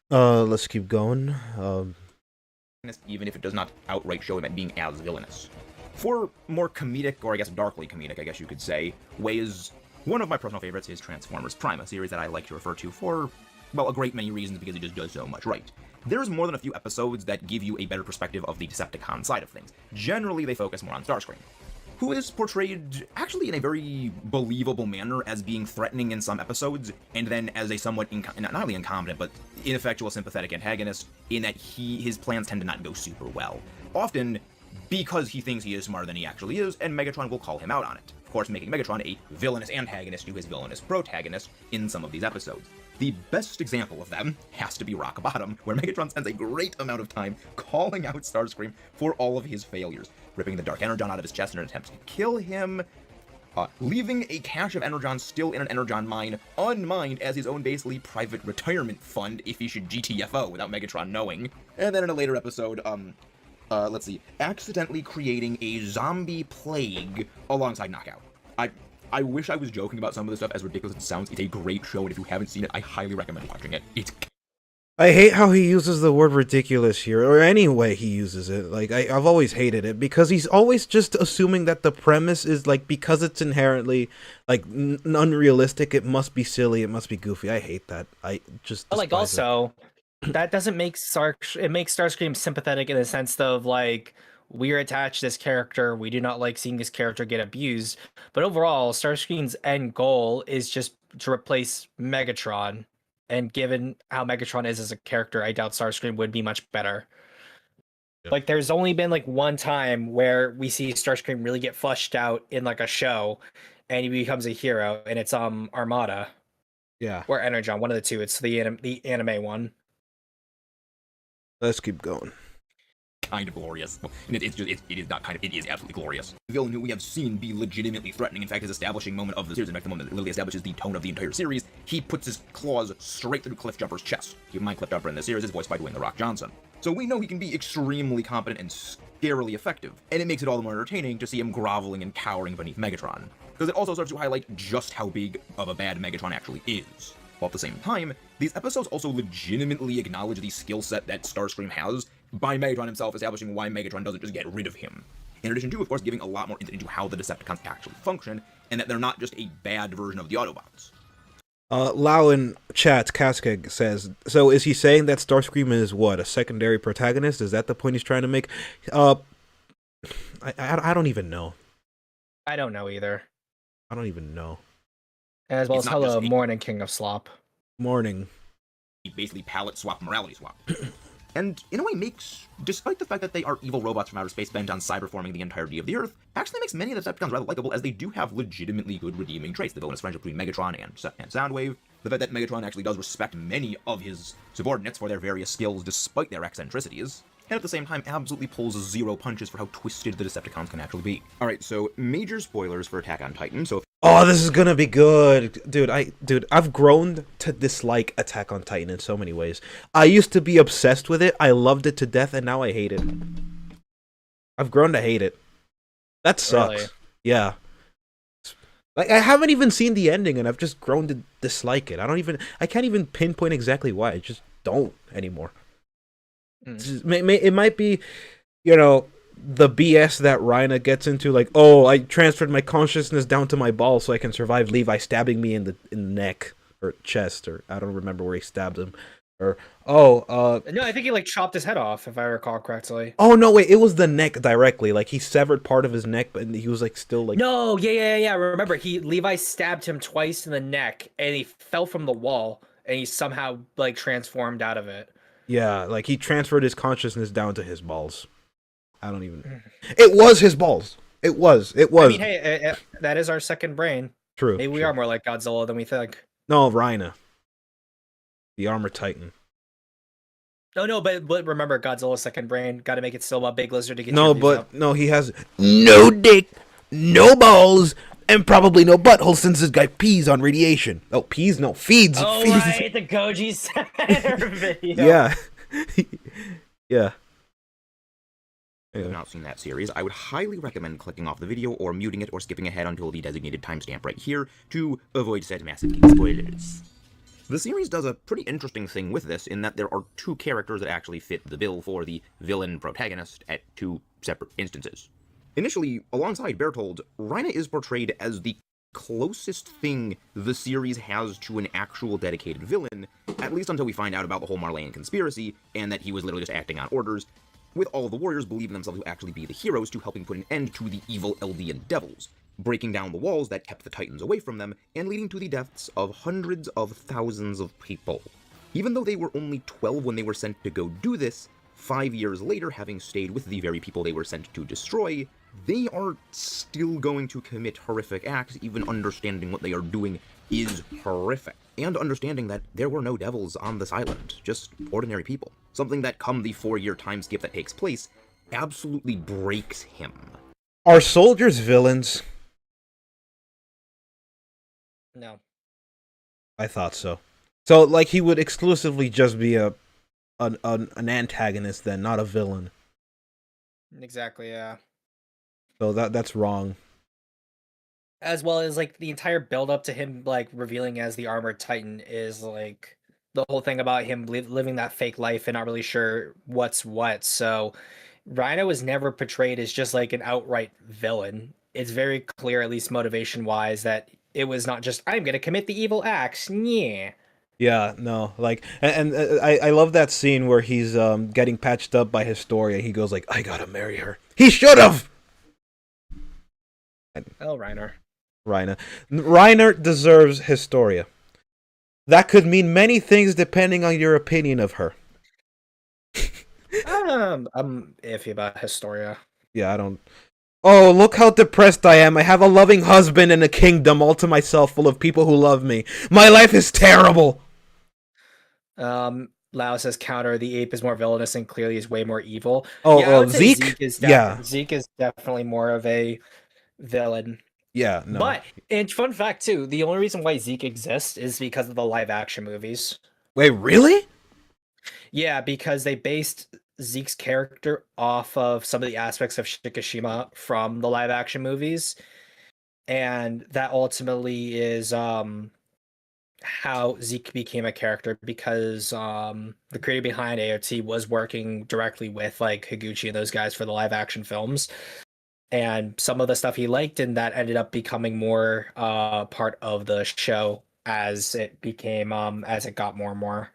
Let's keep going. Even if it does not outright show him as being as villainous. For more comedic, or I guess darkly comedic, I guess you could say, ways, one of my personal favorites is Transformers Prime, a series that I like to refer to for, well, a great many reasons because it just does so much right. There's more than a few episodes that give you a better perspective of the Decepticon side of things. Generally, they focus more on Starscream, who is portrayed actually in a very believable manner as being threatening in some episodes, and then as a somewhat, not only incompetent, but ineffectual sympathetic antagonist, in that his plans tend to not go super well. Often because he thinks he is smarter than he actually is, and Megatron will call him out on it. Of course, making Megatron a villainous antagonist to his villainous protagonist in some of these episodes. The best example of them has to be Rock Bottom, where Megatron spends a great amount of time calling out Starscream for all of his failures, ripping the Dark Energon out of his chest in an attempt to kill him, leaving a cache of Energon still in an Energon mine, unmined as his own basically private retirement fund if he should GTFO without Megatron knowing. And then in a later episode, accidentally creating a zombie plague alongside Knockout. I wish I was joking about some of this stuff, as ridiculous as it sounds. It's a great show, and if you haven't seen it, I highly recommend watching it. I hate how he uses the word ridiculous here, or any way he uses it. Like, I've always hated it, because he's always just assuming that the premise is, like, because it's inherently, like, unrealistic, it must be silly, it must be goofy. I hate that. I just Like, also, that doesn't make it makes Starscream sympathetic in the sense of, like, we're attached to this character, we do not like seeing this character get abused, but overall, Starscream's end goal is just to replace Megatron. And given how Megatron is as a character, I doubt Starscream would be much better. Yeah. Like, there's only been like one time where we see Starscream really get flushed out in like a show, and he becomes a hero, and it's Armada. Yeah. Or Energon, one of the two. It's the anime one. Let's keep going. Kind of glorious. It is not kind of, it is absolutely glorious. The villain who we have seen be legitimately threatening, in fact, his establishing moment of the series, in fact, the moment that literally establishes the tone of the entire series, he puts his claws straight through Cliffjumper's chest. Keep in mind, Cliffjumper in this series is voiced by Dwayne "The Rock" Johnson. So we know he can be extremely competent and scarily effective, and it makes it all the more entertaining to see him groveling and cowering beneath Megatron. Because it also serves to highlight just how big of a bad Megatron actually is. While at the same time, these episodes also legitimately acknowledge the skill set that Starscream has by Megatron himself, establishing why Megatron doesn't just get rid of him. In addition to, of course, giving a lot more into how the Decepticons actually function, and that they're not just a bad version of the Autobots. Lau in chat, Kaskeg says, so is he saying that Starscream is what, a secondary protagonist? Is that the point he's trying to make? I don't even know. I don't know either. I don't even know. As well as hello, morning, King of Slop. Morning. Basically palette swap, morality swap. and in a way makes, despite the fact that they are evil robots from outer space bent on cyberforming the entirety of the Earth, actually makes many of the Decepticons rather likable, as they do have legitimately good redeeming traits. The villainous friendship between Megatron and Soundwave, the fact that Megatron actually does respect many of his subordinates for their various skills despite their eccentricities, and at the same time absolutely pulls zero punches for how twisted the Decepticons can actually be. Alright, so major spoilers for Attack on Titan, so Oh, this is gonna be good, dude. I've grown to dislike Attack on Titan in so many ways. I used to be obsessed with it. I loved it to death, and now I hate it. I've grown to hate it. That sucks. Really? Yeah. Like, I haven't even seen the ending, and I've just grown to dislike it. I can't even pinpoint exactly why. I just don't anymore. It might be, you know, the BS that Rhina gets into, like, oh, I transferred my consciousness down to my balls so I can survive Levi stabbing me in the neck or chest, or I don't remember where he stabbed him, or No, I think he like chopped his head off, if I recall correctly. oh no, wait, it was the neck directly, like he severed part of his neck, but he was like still like No, yeah. Remember, Levi stabbed him twice in the neck, and he fell from the wall, and he somehow like transformed out of it. yeah, like he transferred his consciousness down to his balls. I don't even. It was his balls. It was. I mean, hey, that is our second brain. True. Maybe we are more like Godzilla than we think. No, Rhina, the armored titan. No, but remember, Godzilla's second brain. Got to make it still a big lizard to get. No, your views but up. no, he has no dick, no balls, and probably no butthole since this guy pees on radiation. Oh, pees? No, feeds. Oh feeds. right, the Goji Center video. Yeah, yeah. if you have not seen that series, I would highly recommend clicking off the video or muting it or skipping ahead until the designated timestamp right here to avoid said massive geek spoilers. The series does a pretty interesting thing with this in that there are two characters that actually fit the bill for the villain protagonist at two separate instances. Initially, alongside Berthold, Rhina is portrayed as the closest thing the series has to an actual dedicated villain, at least until we find out about the whole Marleyan conspiracy, and that he was literally just acting on orders, with all the warriors believing themselves to actually be the heroes to helping put an end to the evil Eldian devils, breaking down the walls that kept the Titans away from them, and leading to the deaths of hundreds of thousands of people. Even though they were only 12 when they were sent to go do this, 5 years later, having stayed with the very people they were sent to destroy, they are still going to commit horrific acts, even understanding what they are doing is horrific. And understanding that there were no devils on this island, just ordinary people. Something that, come the 4-year time skip that takes place, absolutely breaks him. Are soldiers villains? No. I thought so. So, like, he would exclusively just be an antagonist then, not a villain. Exactly. Yeah. So that's wrong. As well as like the entire build up to him like revealing as the armored titan is like the whole thing about him living that fake life and not really sure what's what. So Rhino was never portrayed as just like an outright villain. It's very clear, at least motivation wise, that it was not just I'm gonna commit the evil acts. Yeah. Yeah, no, like, and I love that scene where he's getting patched up by Historia. He goes like, "I gotta marry her." He should have. Oh, Reiner. Reiner deserves Historia. That could mean many things depending on your opinion of her. I'm iffy about Historia. Yeah, I don't. Oh, look how depressed I am. I have a loving husband and a kingdom all to myself full of people who love me. My life is terrible. Lao says counter, the ape is more villainous and clearly is way more evil. Oh, yeah, I would say Zeke? Zeke is definitely more of a villain. Yeah, no. But, and fun fact too, the only reason why Zeke exists is because of the live action movies. Wait, really? Yeah, because they based Zeke's character off of some of the aspects of Shikishima from the live action movies. And that ultimately is how Zeke became a character, because the creator behind AOT was working directly with like Higuchi and those guys for the live action films. And some of the stuff he liked, and that ended up becoming more part of the show as it became as it got more and more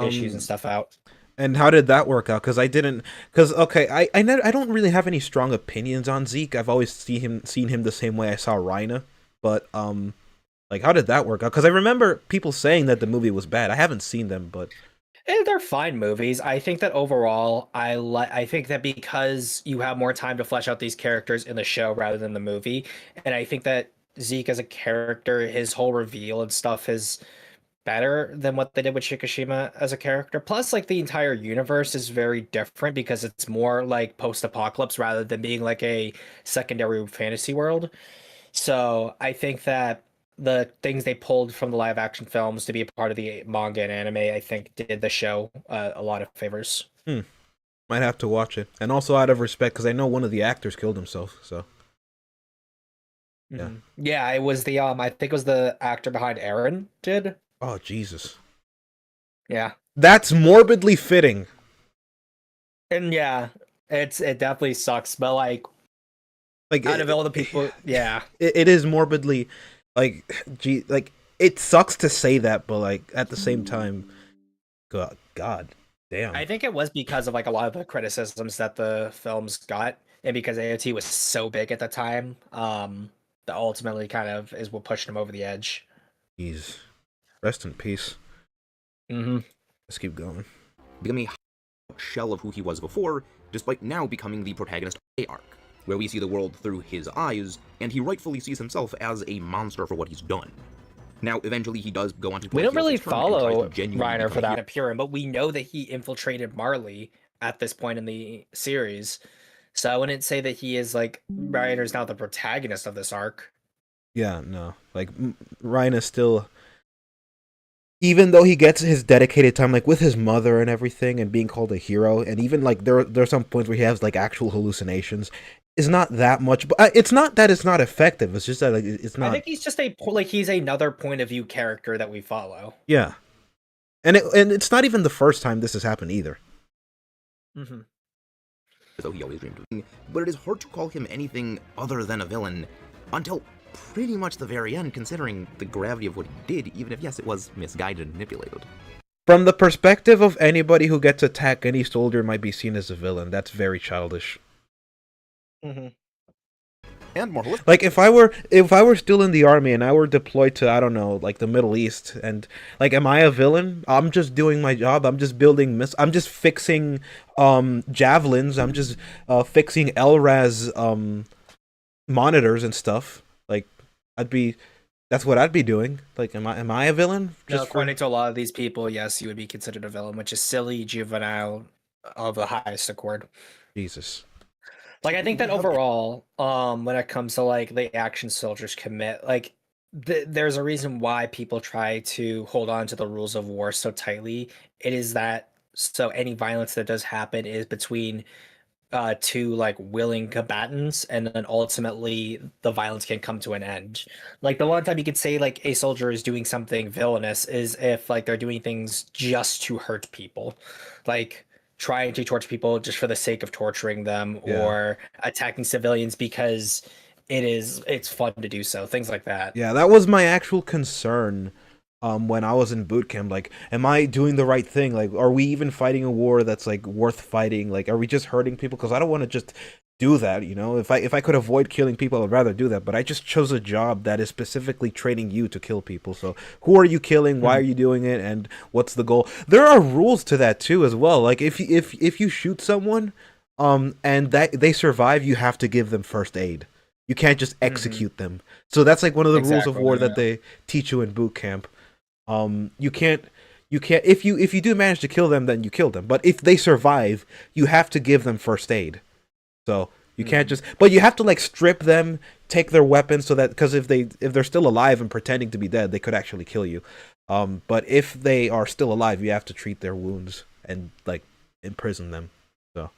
issues and stuff out. And how did that work out? Because okay, I don't really have any strong opinions on Zeke. I've always seen him the same way I saw Rhina. But like, how did that work out? Because I remember people saying that the movie was bad. I haven't seen them, but They're fine movies. I think that overall, I think that because you have more time to flesh out these characters in the show rather than the movie, and I think that Zeke as a character, his whole reveal and stuff is better than what they did with Shikishima as a character. Plus, like the entire universe is very different because it's more like post-apocalypse rather than being like a secondary fantasy world. So I think that the things they pulled from the live action films to be a part of the manga and anime, I think, did the show a lot of favors. Might have to watch it, and also out of respect, because I know one of the actors killed himself. So yeah, Yeah, it was the I think it was the actor behind Aaron did. oh Jesus, Yeah, that's morbidly fitting. and yeah, it definitely sucks, but like out of all the people, yeah, it is morbidly, like, gee, like it sucks to say that, but like at the same time, God damn. I think it was because of like a lot of the criticisms that the films got, and because AOT was so big at the time, that ultimately kind of is what pushed him over the edge. Jeez, rest in peace. Let's keep going. Becoming a shell of who he was before, despite now becoming the protagonist of a arc, where we see the world through his eyes, and he rightfully sees himself as a monster for what he's done. Now, eventually, he does go on to... We don't really follow Reiner for that appearance, but we know that he infiltrated Marley at this point in the series. So I wouldn't say that he is like Reiner's now the protagonist of this arc. Yeah, no, like Reiner still, even though he gets his dedicated time, like with his mother and everything, and being called a hero, and even like there are some points where he has like actual hallucinations. Is not that much, but it's not that it's not effective. It's just that like, it's not. I think he's just he's another point of view character that we follow. Yeah, and it's not even the first time this has happened either. Though he always dreamed of being, but it is hard to call him anything other than a villain until pretty much the very end, considering the gravity of what he did, even if yes, it was misguided and manipulated. From the perspective of anybody who gets attacked, any soldier might be seen as a villain. That's very childish. And more holistic. Like if I were still in the army and I were deployed to, I don't know, like the Middle East, and like, am I a villain? I'm just doing my job. I'm just building I'm just fixing javelins. I'm just fixing LRAS monitors and stuff. Like that's what I'd be doing. Like, am I a villain? Just according to a lot of these people, yes, you would be considered a villain, which is silly, juvenile, of the highest accord. Jesus. Like, I think that overall, when it comes to like the action soldiers commit, like there's a reason why people try to hold on to the rules of war so tightly. It is that so any violence that does happen is between two like willing combatants, and then ultimately the violence can come to an end. Like the one time you could say like a soldier is doing something villainous is if like they're doing things just to hurt people, like trying to torture people just for the sake of torturing them, or attacking civilians because it's fun to do so, things like that. Yeah, that was my actual concern when I was in boot camp. Like, am I doing the right thing? Like, are we even fighting a war that's like worth fighting? Like, are we just hurting people? Because I don't want to just do that, you know? If I could avoid killing people, I'd rather do that. But I just chose a job that is specifically training you to kill people. So who are you killing? Why are you doing it? And what's the goal? There are rules to that too as well. Like if you shoot someone and that they survive, you have to give them first aid. You can't just execute them. So that's like one of the rules of war that they teach you in boot camp. You can't if you do manage to kill them, then you kill them. But if they survive, you have to give them first aid. So you can't just, but you have to like strip them, take their weapons, so that, because if they're still alive and pretending to be dead, they could actually kill you. But if they are still alive, you have to treat their wounds and like imprison them. So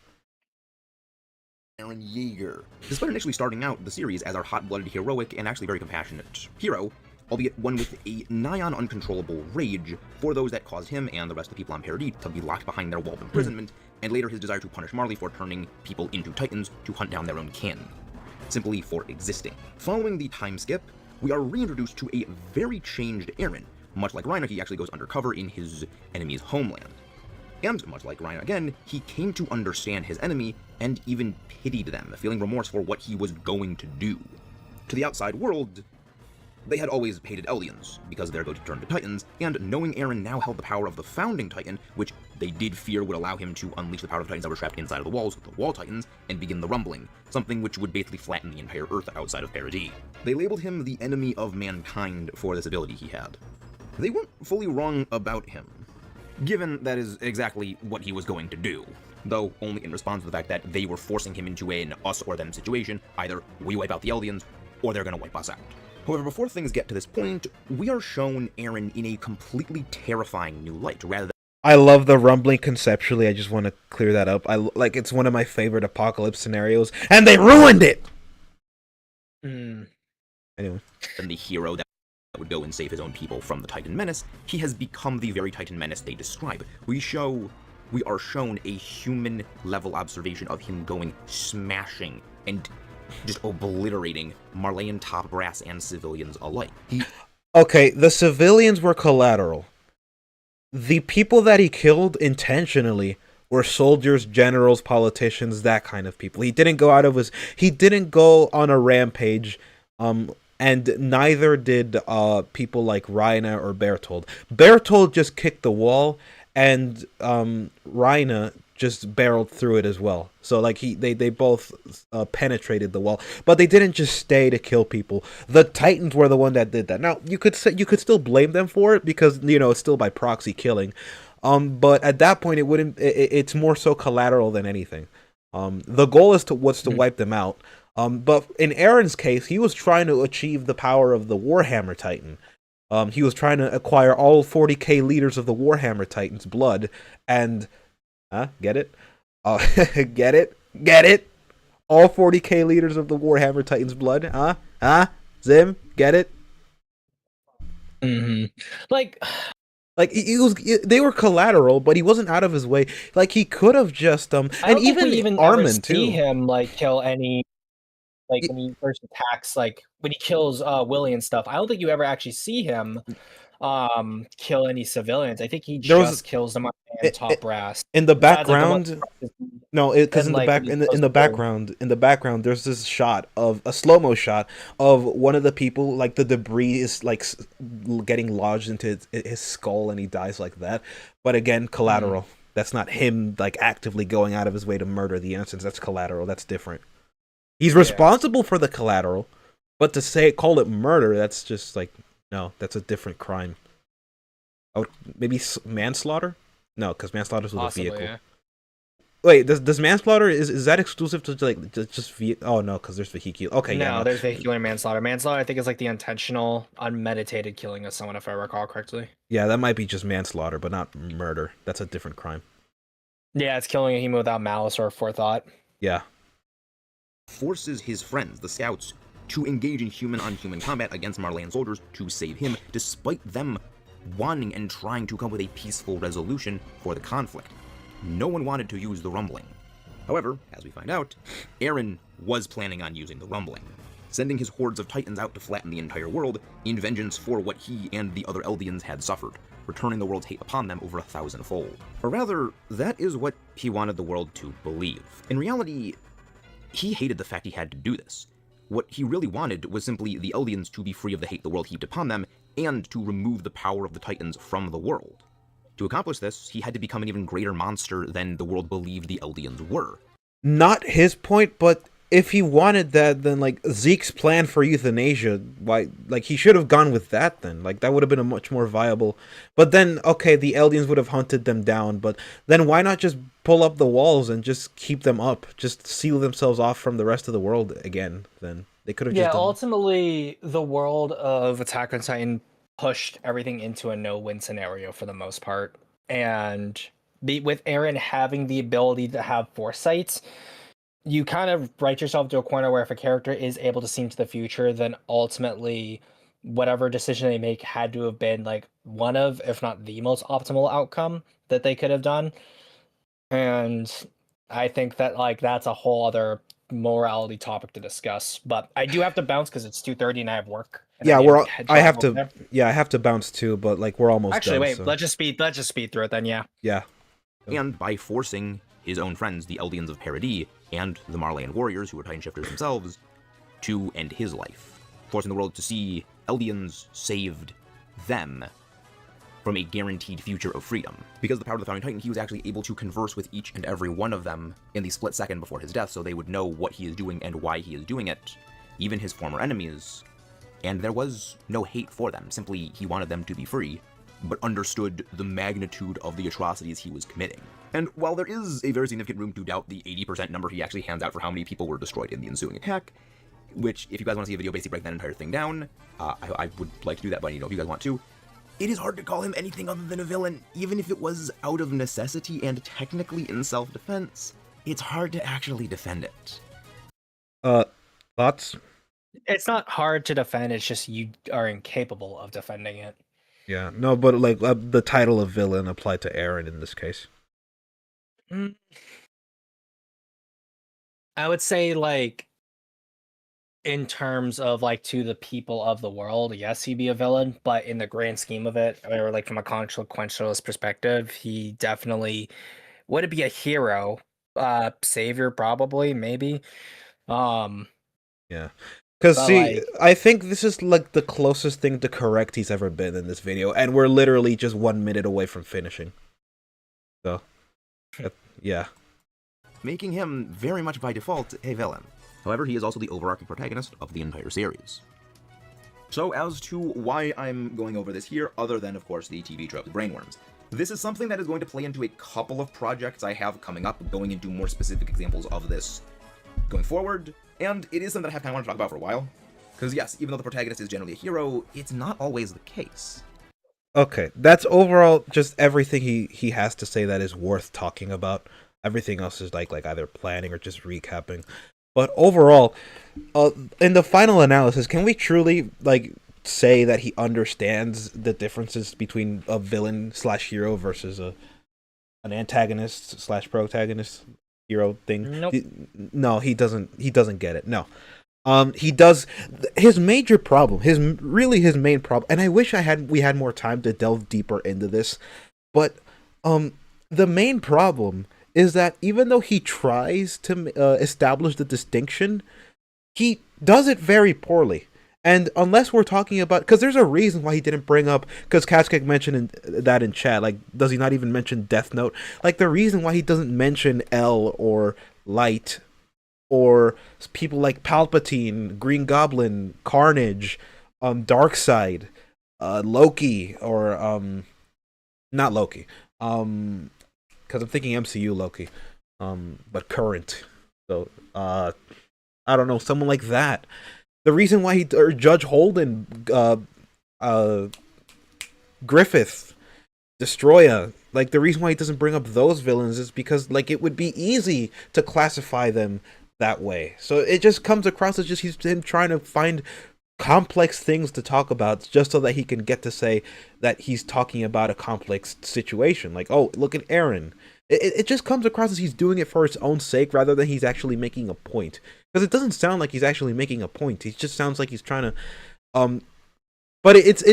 Eren Yeager. Despite initially starting out the series as our hot-blooded, heroic, and actually very compassionate hero, albeit one with a nigh-on uncontrollable rage for those that caused him and the rest of the people on Paradis to be locked behind their wall of imprisonment, and later his desire to punish Marley for turning people into titans to hunt down their own kin, simply for existing. Following the time skip, we are reintroduced to a very changed Eren. Much like Reiner, he actually goes undercover in his enemy's homeland. And much like Reiner again, he came to understand his enemy and even pitied them, feeling remorse for what he was going to do. To the outside world, They had always hated Eldians because of their ability to turn to Titans, and knowing Eren now held the power of the founding Titan, which they did fear would allow him to unleash the power of the Titans that were trapped inside of the walls, the Wall Titans, and begin the rumbling, something which would basically flatten the entire Earth outside of Paradis. They labeled him the enemy of mankind for this ability he had. They weren't fully wrong about him, given that is exactly what he was going to do, though only in response to the fact that they were forcing him into an us or them situation. Either we wipe out the Eldians, or they're gonna wipe us out. However, before things get to this point, we are shown Eren in a completely terrifying new light, rather than I love the rumbling conceptually. I just want to clear that up. It's one of my favorite apocalypse scenarios, and they ruined it. Anyway, the hero that would go and save his own people from the Titan Menace. He has become the very Titan Menace they describe. We are shown a human level observation of him going smashing and just obliterating Marleyan top brass and civilians alike. Okay, the civilians were collateral. The people that he killed intentionally were soldiers, generals, politicians, that kind of people. He didn't go on a rampage, and neither did people like Rhina or Bertold. Bertold just kicked the wall, and Rhina just barreled through it as well. So like they both penetrated the wall, but they didn't just stay to kill people. The Titans were the one that did that. Now you could still blame them for it because it's still by proxy killing. But at that point it's more so collateral than anything. The goal was to wipe them out. But in Eren's case, he was trying to achieve the power of the Warhammer Titan. He was trying to acquire all 40k liters of the Warhammer Titan's blood, and get it? Get it? All 40k liters of the Warhammer Titan's blood? Zim, get it? Mm-hmm. They were collateral, but he wasn't out of his way. Like he could have just and even Armin too. See him kill any when he first attacks, when he kills Willie and stuff. I don't think you ever actually see him kill any civilians. I think he just kills them on top brass. In the background, because in the background, there's this shot of a slow-mo shot of one of the people, like the debris is getting lodged into his skull, and he dies like that. But again, collateral. That's not him actively going out of his way to murder the innocents. That's collateral. That's different. He's responsible for the collateral, but to call it murder, that's just no, that's a different crime. Maybe manslaughter? No, because manslaughter's with a vehicle. Yeah. Wait, does manslaughter is that exclusive to just vehicle? Oh no, because there's vehicular. Okay, no, there's vehicular and manslaughter. Manslaughter, I think, is the intentional, unmeditated killing of someone, if I recall correctly. Yeah, that might be just manslaughter, but not murder. That's a different crime. Yeah, it's killing a human without malice or forethought. Yeah. Forces his friends, the scouts, to engage in human-on-human combat against Marleyan soldiers to save him, despite them wanting and trying to come with a peaceful resolution for the conflict. No one wanted to use the rumbling. However, as we find out, Eren was planning on using the rumbling, sending his hordes of Titans out to flatten the entire world in vengeance for what he and the other Eldians had suffered, returning the world's hate upon them over 1,000-fold. Or rather, that is what he wanted the world to believe. In reality, he hated the fact he had to do this. What he really wanted was simply the Eldians to be free of the hate the world heaped upon them, and to remove the power of the Titans from the world. To accomplish this, he had to become an even greater monster than the world believed the Eldians were. Not his point, but if he wanted that, then Zeke's plan for euthanasia, why he should have gone with that then. That would have been a much more viable. But then, okay, the Eldians would have hunted them down, but then why not just pull up the walls and just keep them up? Just seal themselves off from the rest of the world again, then. They could have just ultimately, the world of Attack on Titan pushed everything into a no-win scenario for the most part. And with Eren having the ability to have foresight, you kind of write yourself to a corner where if a character is able to see into the future, then ultimately whatever decision they make had to have been one of, if not the most optimal outcome that they could have done. And I think that that's a whole other morality topic to discuss, but I do have to bounce because it's 2:30 and I have work. Yeah, I have to bounce too, but we're almost actually done, wait. So. Let's just speed through it then. Yeah. And by forcing his own friends, the Eldians of Paradis, and the Marleyan warriors, who were Titan shifters themselves, to end his life, forcing the world to see Eldians saved them from a guaranteed future of freedom. Because of the power of the Founding Titan, he was actually able to converse with each and every one of them in the split second before his death, so they would know what he is doing and why he is doing it, even his former enemies. And there was no hate for them, simply he wanted them to be free, but understood the magnitude of the atrocities he was committing. And while there is a very significant room to doubt the 80% number he actually hands out for how many people were destroyed in the ensuing attack, which, if you guys want to see a video basically break that entire thing down, I would like to do that, but if you guys want to, it is hard to call him anything other than a villain, even if it was out of necessity and technically in self-defense. It's hard to actually defend it. Thoughts? It's not hard to defend, it's just you are incapable of defending it. Yeah, no, but like the title of villain applied to Eren in this case. I would say, like, in terms of, like, to the people of the world, yes, he'd be a villain, but in the grand scheme of it, or, like, from a consequentialist perspective, he definitely wouldn't be a hero. Savior, probably, maybe. Yeah. Because, But, see, like- I think this is, like, the closest thing to correct he's ever been in this video, and we're literally just 1 minute away from finishing. So, yeah. Making him, very much by default, a villain. However, he is also the overarching protagonist of the entire series. So, as to why I'm going over this here, other than, of course, the TV tropes, brainworms. This is something that is going to play into a couple of projects I have coming up, going into more specific examples of this going forward, and it is something that I have kind of wanted to talk about for a while. Because yes, even though the protagonist is generally a hero, it's not always the case. Okay, that's overall just everything he has to say that is worth talking about. Everything else is like either planning or just recapping. But overall, in the final analysis, can we truly like say that he understands the differences between a villain / hero versus an antagonist / protagonist hero thing? Nope. No, he doesn't. He doesn't get it. No. He does. His major problem, his main problem, and I wish we had more time to delve deeper into this, but the main problem is that even though he tries to establish the distinction, he does it very poorly. And unless we're talking about, because there's a reason why he didn't bring up, because Catskick mentioned that in chat, like, does he not even mention Death Note? Like, the reason why he doesn't mention L or Light or people like Palpatine, Green Goblin, Carnage, Darkseid, Loki, or not Loki, because I'm thinking MCU Loki, but current. So I don't know, someone like that. The reason why or Judge Holden, Griffith, Destroyer, like the reason why he doesn't bring up those villains is because like it would be easy to classify them that way. So it just comes across as just him trying to find complex things to talk about just so that he can get to say that he's talking about a complex situation. Like, oh, look at Eren. It just comes across as he's doing it for its own sake rather than he's actually making a point. Because it doesn't sound like he's actually making a point. It just sounds like he's trying to but it's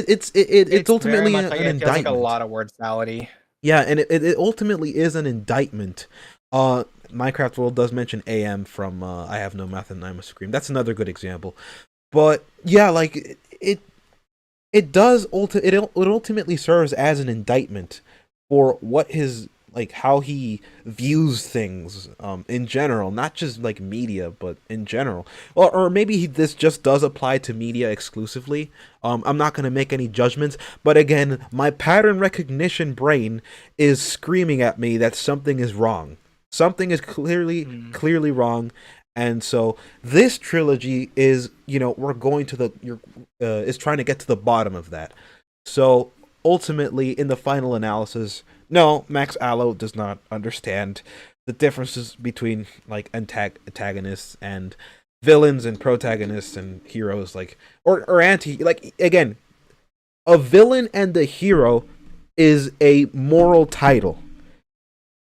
ultimately an indictment. Like a lot of word salady. Yeah, and it ultimately is an indictment. Minecraft World does mention AM from I Have No Mouth and I Must Scream. That's another good example. But yeah, like it does it ultimately serves as an indictment for what his like how he views things in general, not just like media, but in general. Or maybe this just does apply to media exclusively. I'm not going to make any judgments, but again, my pattern recognition brain is screaming at me that something is wrong. Something is clearly wrong. And so this trilogy is, we're going to is trying to get to the bottom of that. So ultimately, in the final analysis, no, Max Allo does not understand the differences between like antagonists and villains and protagonists and heroes, like or anti. Like again, a villain and a hero is a moral title.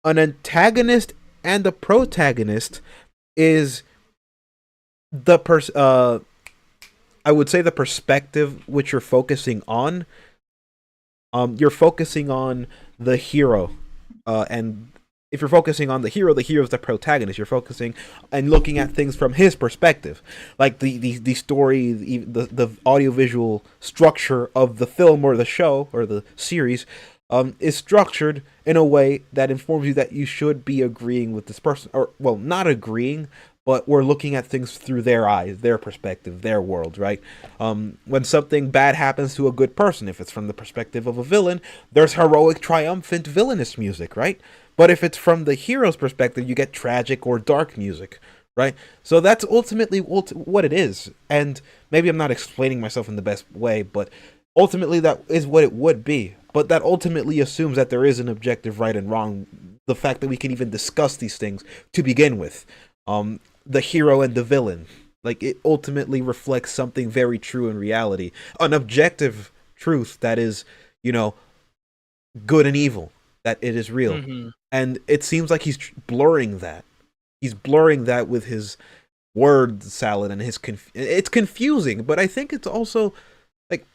An antagonist and a protagonist is I would say the perspective which you're focusing on. You're focusing on the hero, and if you're focusing on the hero is the protagonist. You're focusing and looking at things from his perspective, like the story, the audiovisual structure of the film or the show or the series is structured in a way that informs you that you should be agreeing with this person, or well, not agreeing, but we're looking at things through their eyes, their perspective, their world, right? When something bad happens to a good person, if it's from the perspective of a villain, there's heroic, triumphant, villainous music, right? But if it's from the hero's perspective, you get tragic or dark music, right? So that's ultimately what it is. And maybe I'm not explaining myself in the best way, but ultimately that is what it would be. But that ultimately assumes that there is an objective right and wrong. The fact that we can even discuss these things to begin with. The hero and the villain. Like, it ultimately reflects something very true in reality. An objective truth that is, good and evil. That it is real. Mm-hmm. And it seems like he's blurring that. He's blurring that with his word salad and his it's confusing, but I think it's also like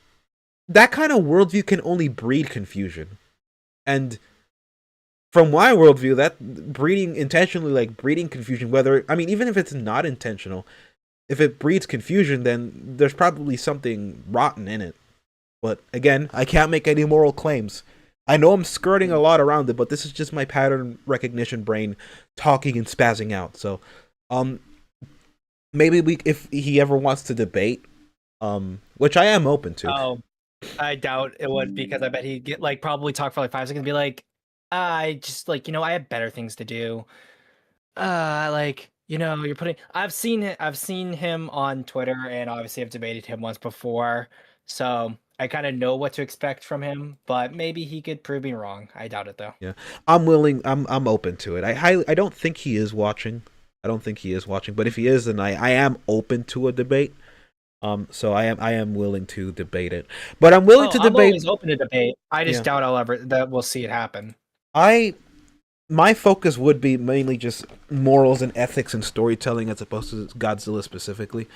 that kind of worldview can only breed confusion. And from my worldview, that breeding confusion, even if it's not intentional, if it breeds confusion, then there's probably something rotten in it. But again, I can't make any moral claims. I know I'm skirting a lot around it, but this is just my pattern recognition brain talking and spazzing out. So, maybe if he ever wants to debate, which I am open to. Oh, I doubt it would, because I bet he'd get probably talk for 5 seconds and be like, I just I have better things to do. You're putting. I've seen him on Twitter, and obviously I've debated him once before, so I kind of know what to expect from him. But maybe he could prove me wrong. I doubt it though. Yeah, I'm willing. I'm open to it. I don't think he is watching. But if he is, then I am open to a debate. So I am willing to debate it. But I'm willing to debate. I'm always open to debate. I just doubt that we'll see it happen. My focus would be mainly just morals and ethics and storytelling as opposed to Godzilla specifically.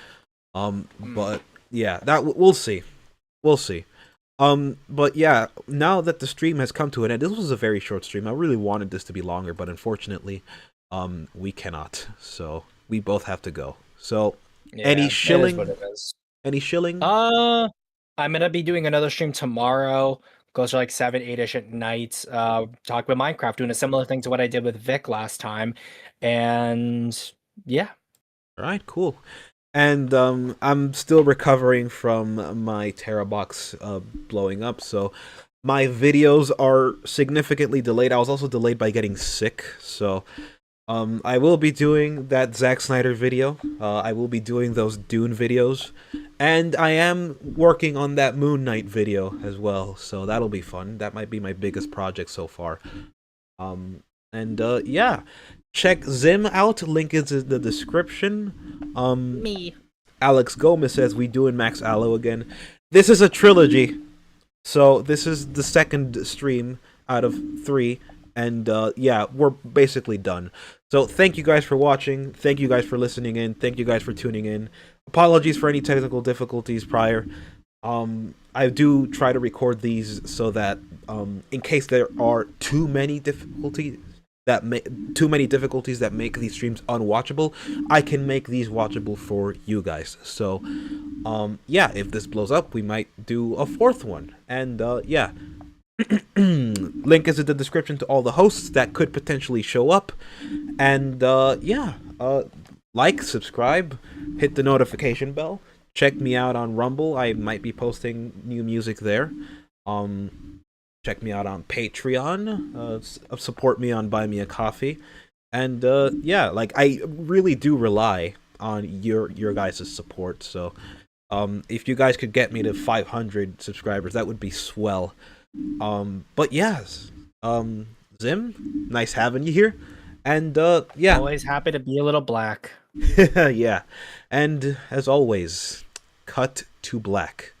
But yeah, that we'll see. But yeah, now that the stream has come to an end, this was a very short stream. I really wanted this to be longer, but unfortunately, we cannot. So we both have to go. So any shilling? Any shilling? I'm gonna be doing another stream tomorrow. Goes to 7, 8-ish at night. Talk about Minecraft, doing a similar thing to what I did with Vic last time. And yeah. All right, cool. And I'm still recovering from my TerraBox blowing up, so my videos are significantly delayed. I was also delayed by getting sick, so I will be doing that Zack Snyder video. I will be doing those Dune videos. And I am working on that Moon Knight video as well, so that'll be fun. That might be my biggest project so far. Yeah, check Zim out. Link is in the description. Me. Alex Gomez says we doing Max Allo again. This is a trilogy, so this is the second stream out of 3. And yeah, we're basically done. So thank you guys for watching. Thank you guys for listening in. Thank you guys for tuning in. Apologies for any technical difficulties prior. I do try to record these so that in case there are too many difficulties that make these streams unwatchable, I can make these watchable for you guys. So yeah, if this blows up, we might do a 4th one. And yeah. Link is in the description to all the hosts that could potentially show up. And yeah, like, subscribe, hit the notification bell. Check me out on Rumble. I might be posting new music there. Check me out on Patreon. Support me on Buy Me a Coffee. And yeah, I really do rely on your guys' support. So if you guys could get me to 500 subscribers, that would be swell. But yes, Zim, nice having you here. And yeah, always happy to be a little black. yeah, and as always, cut to black.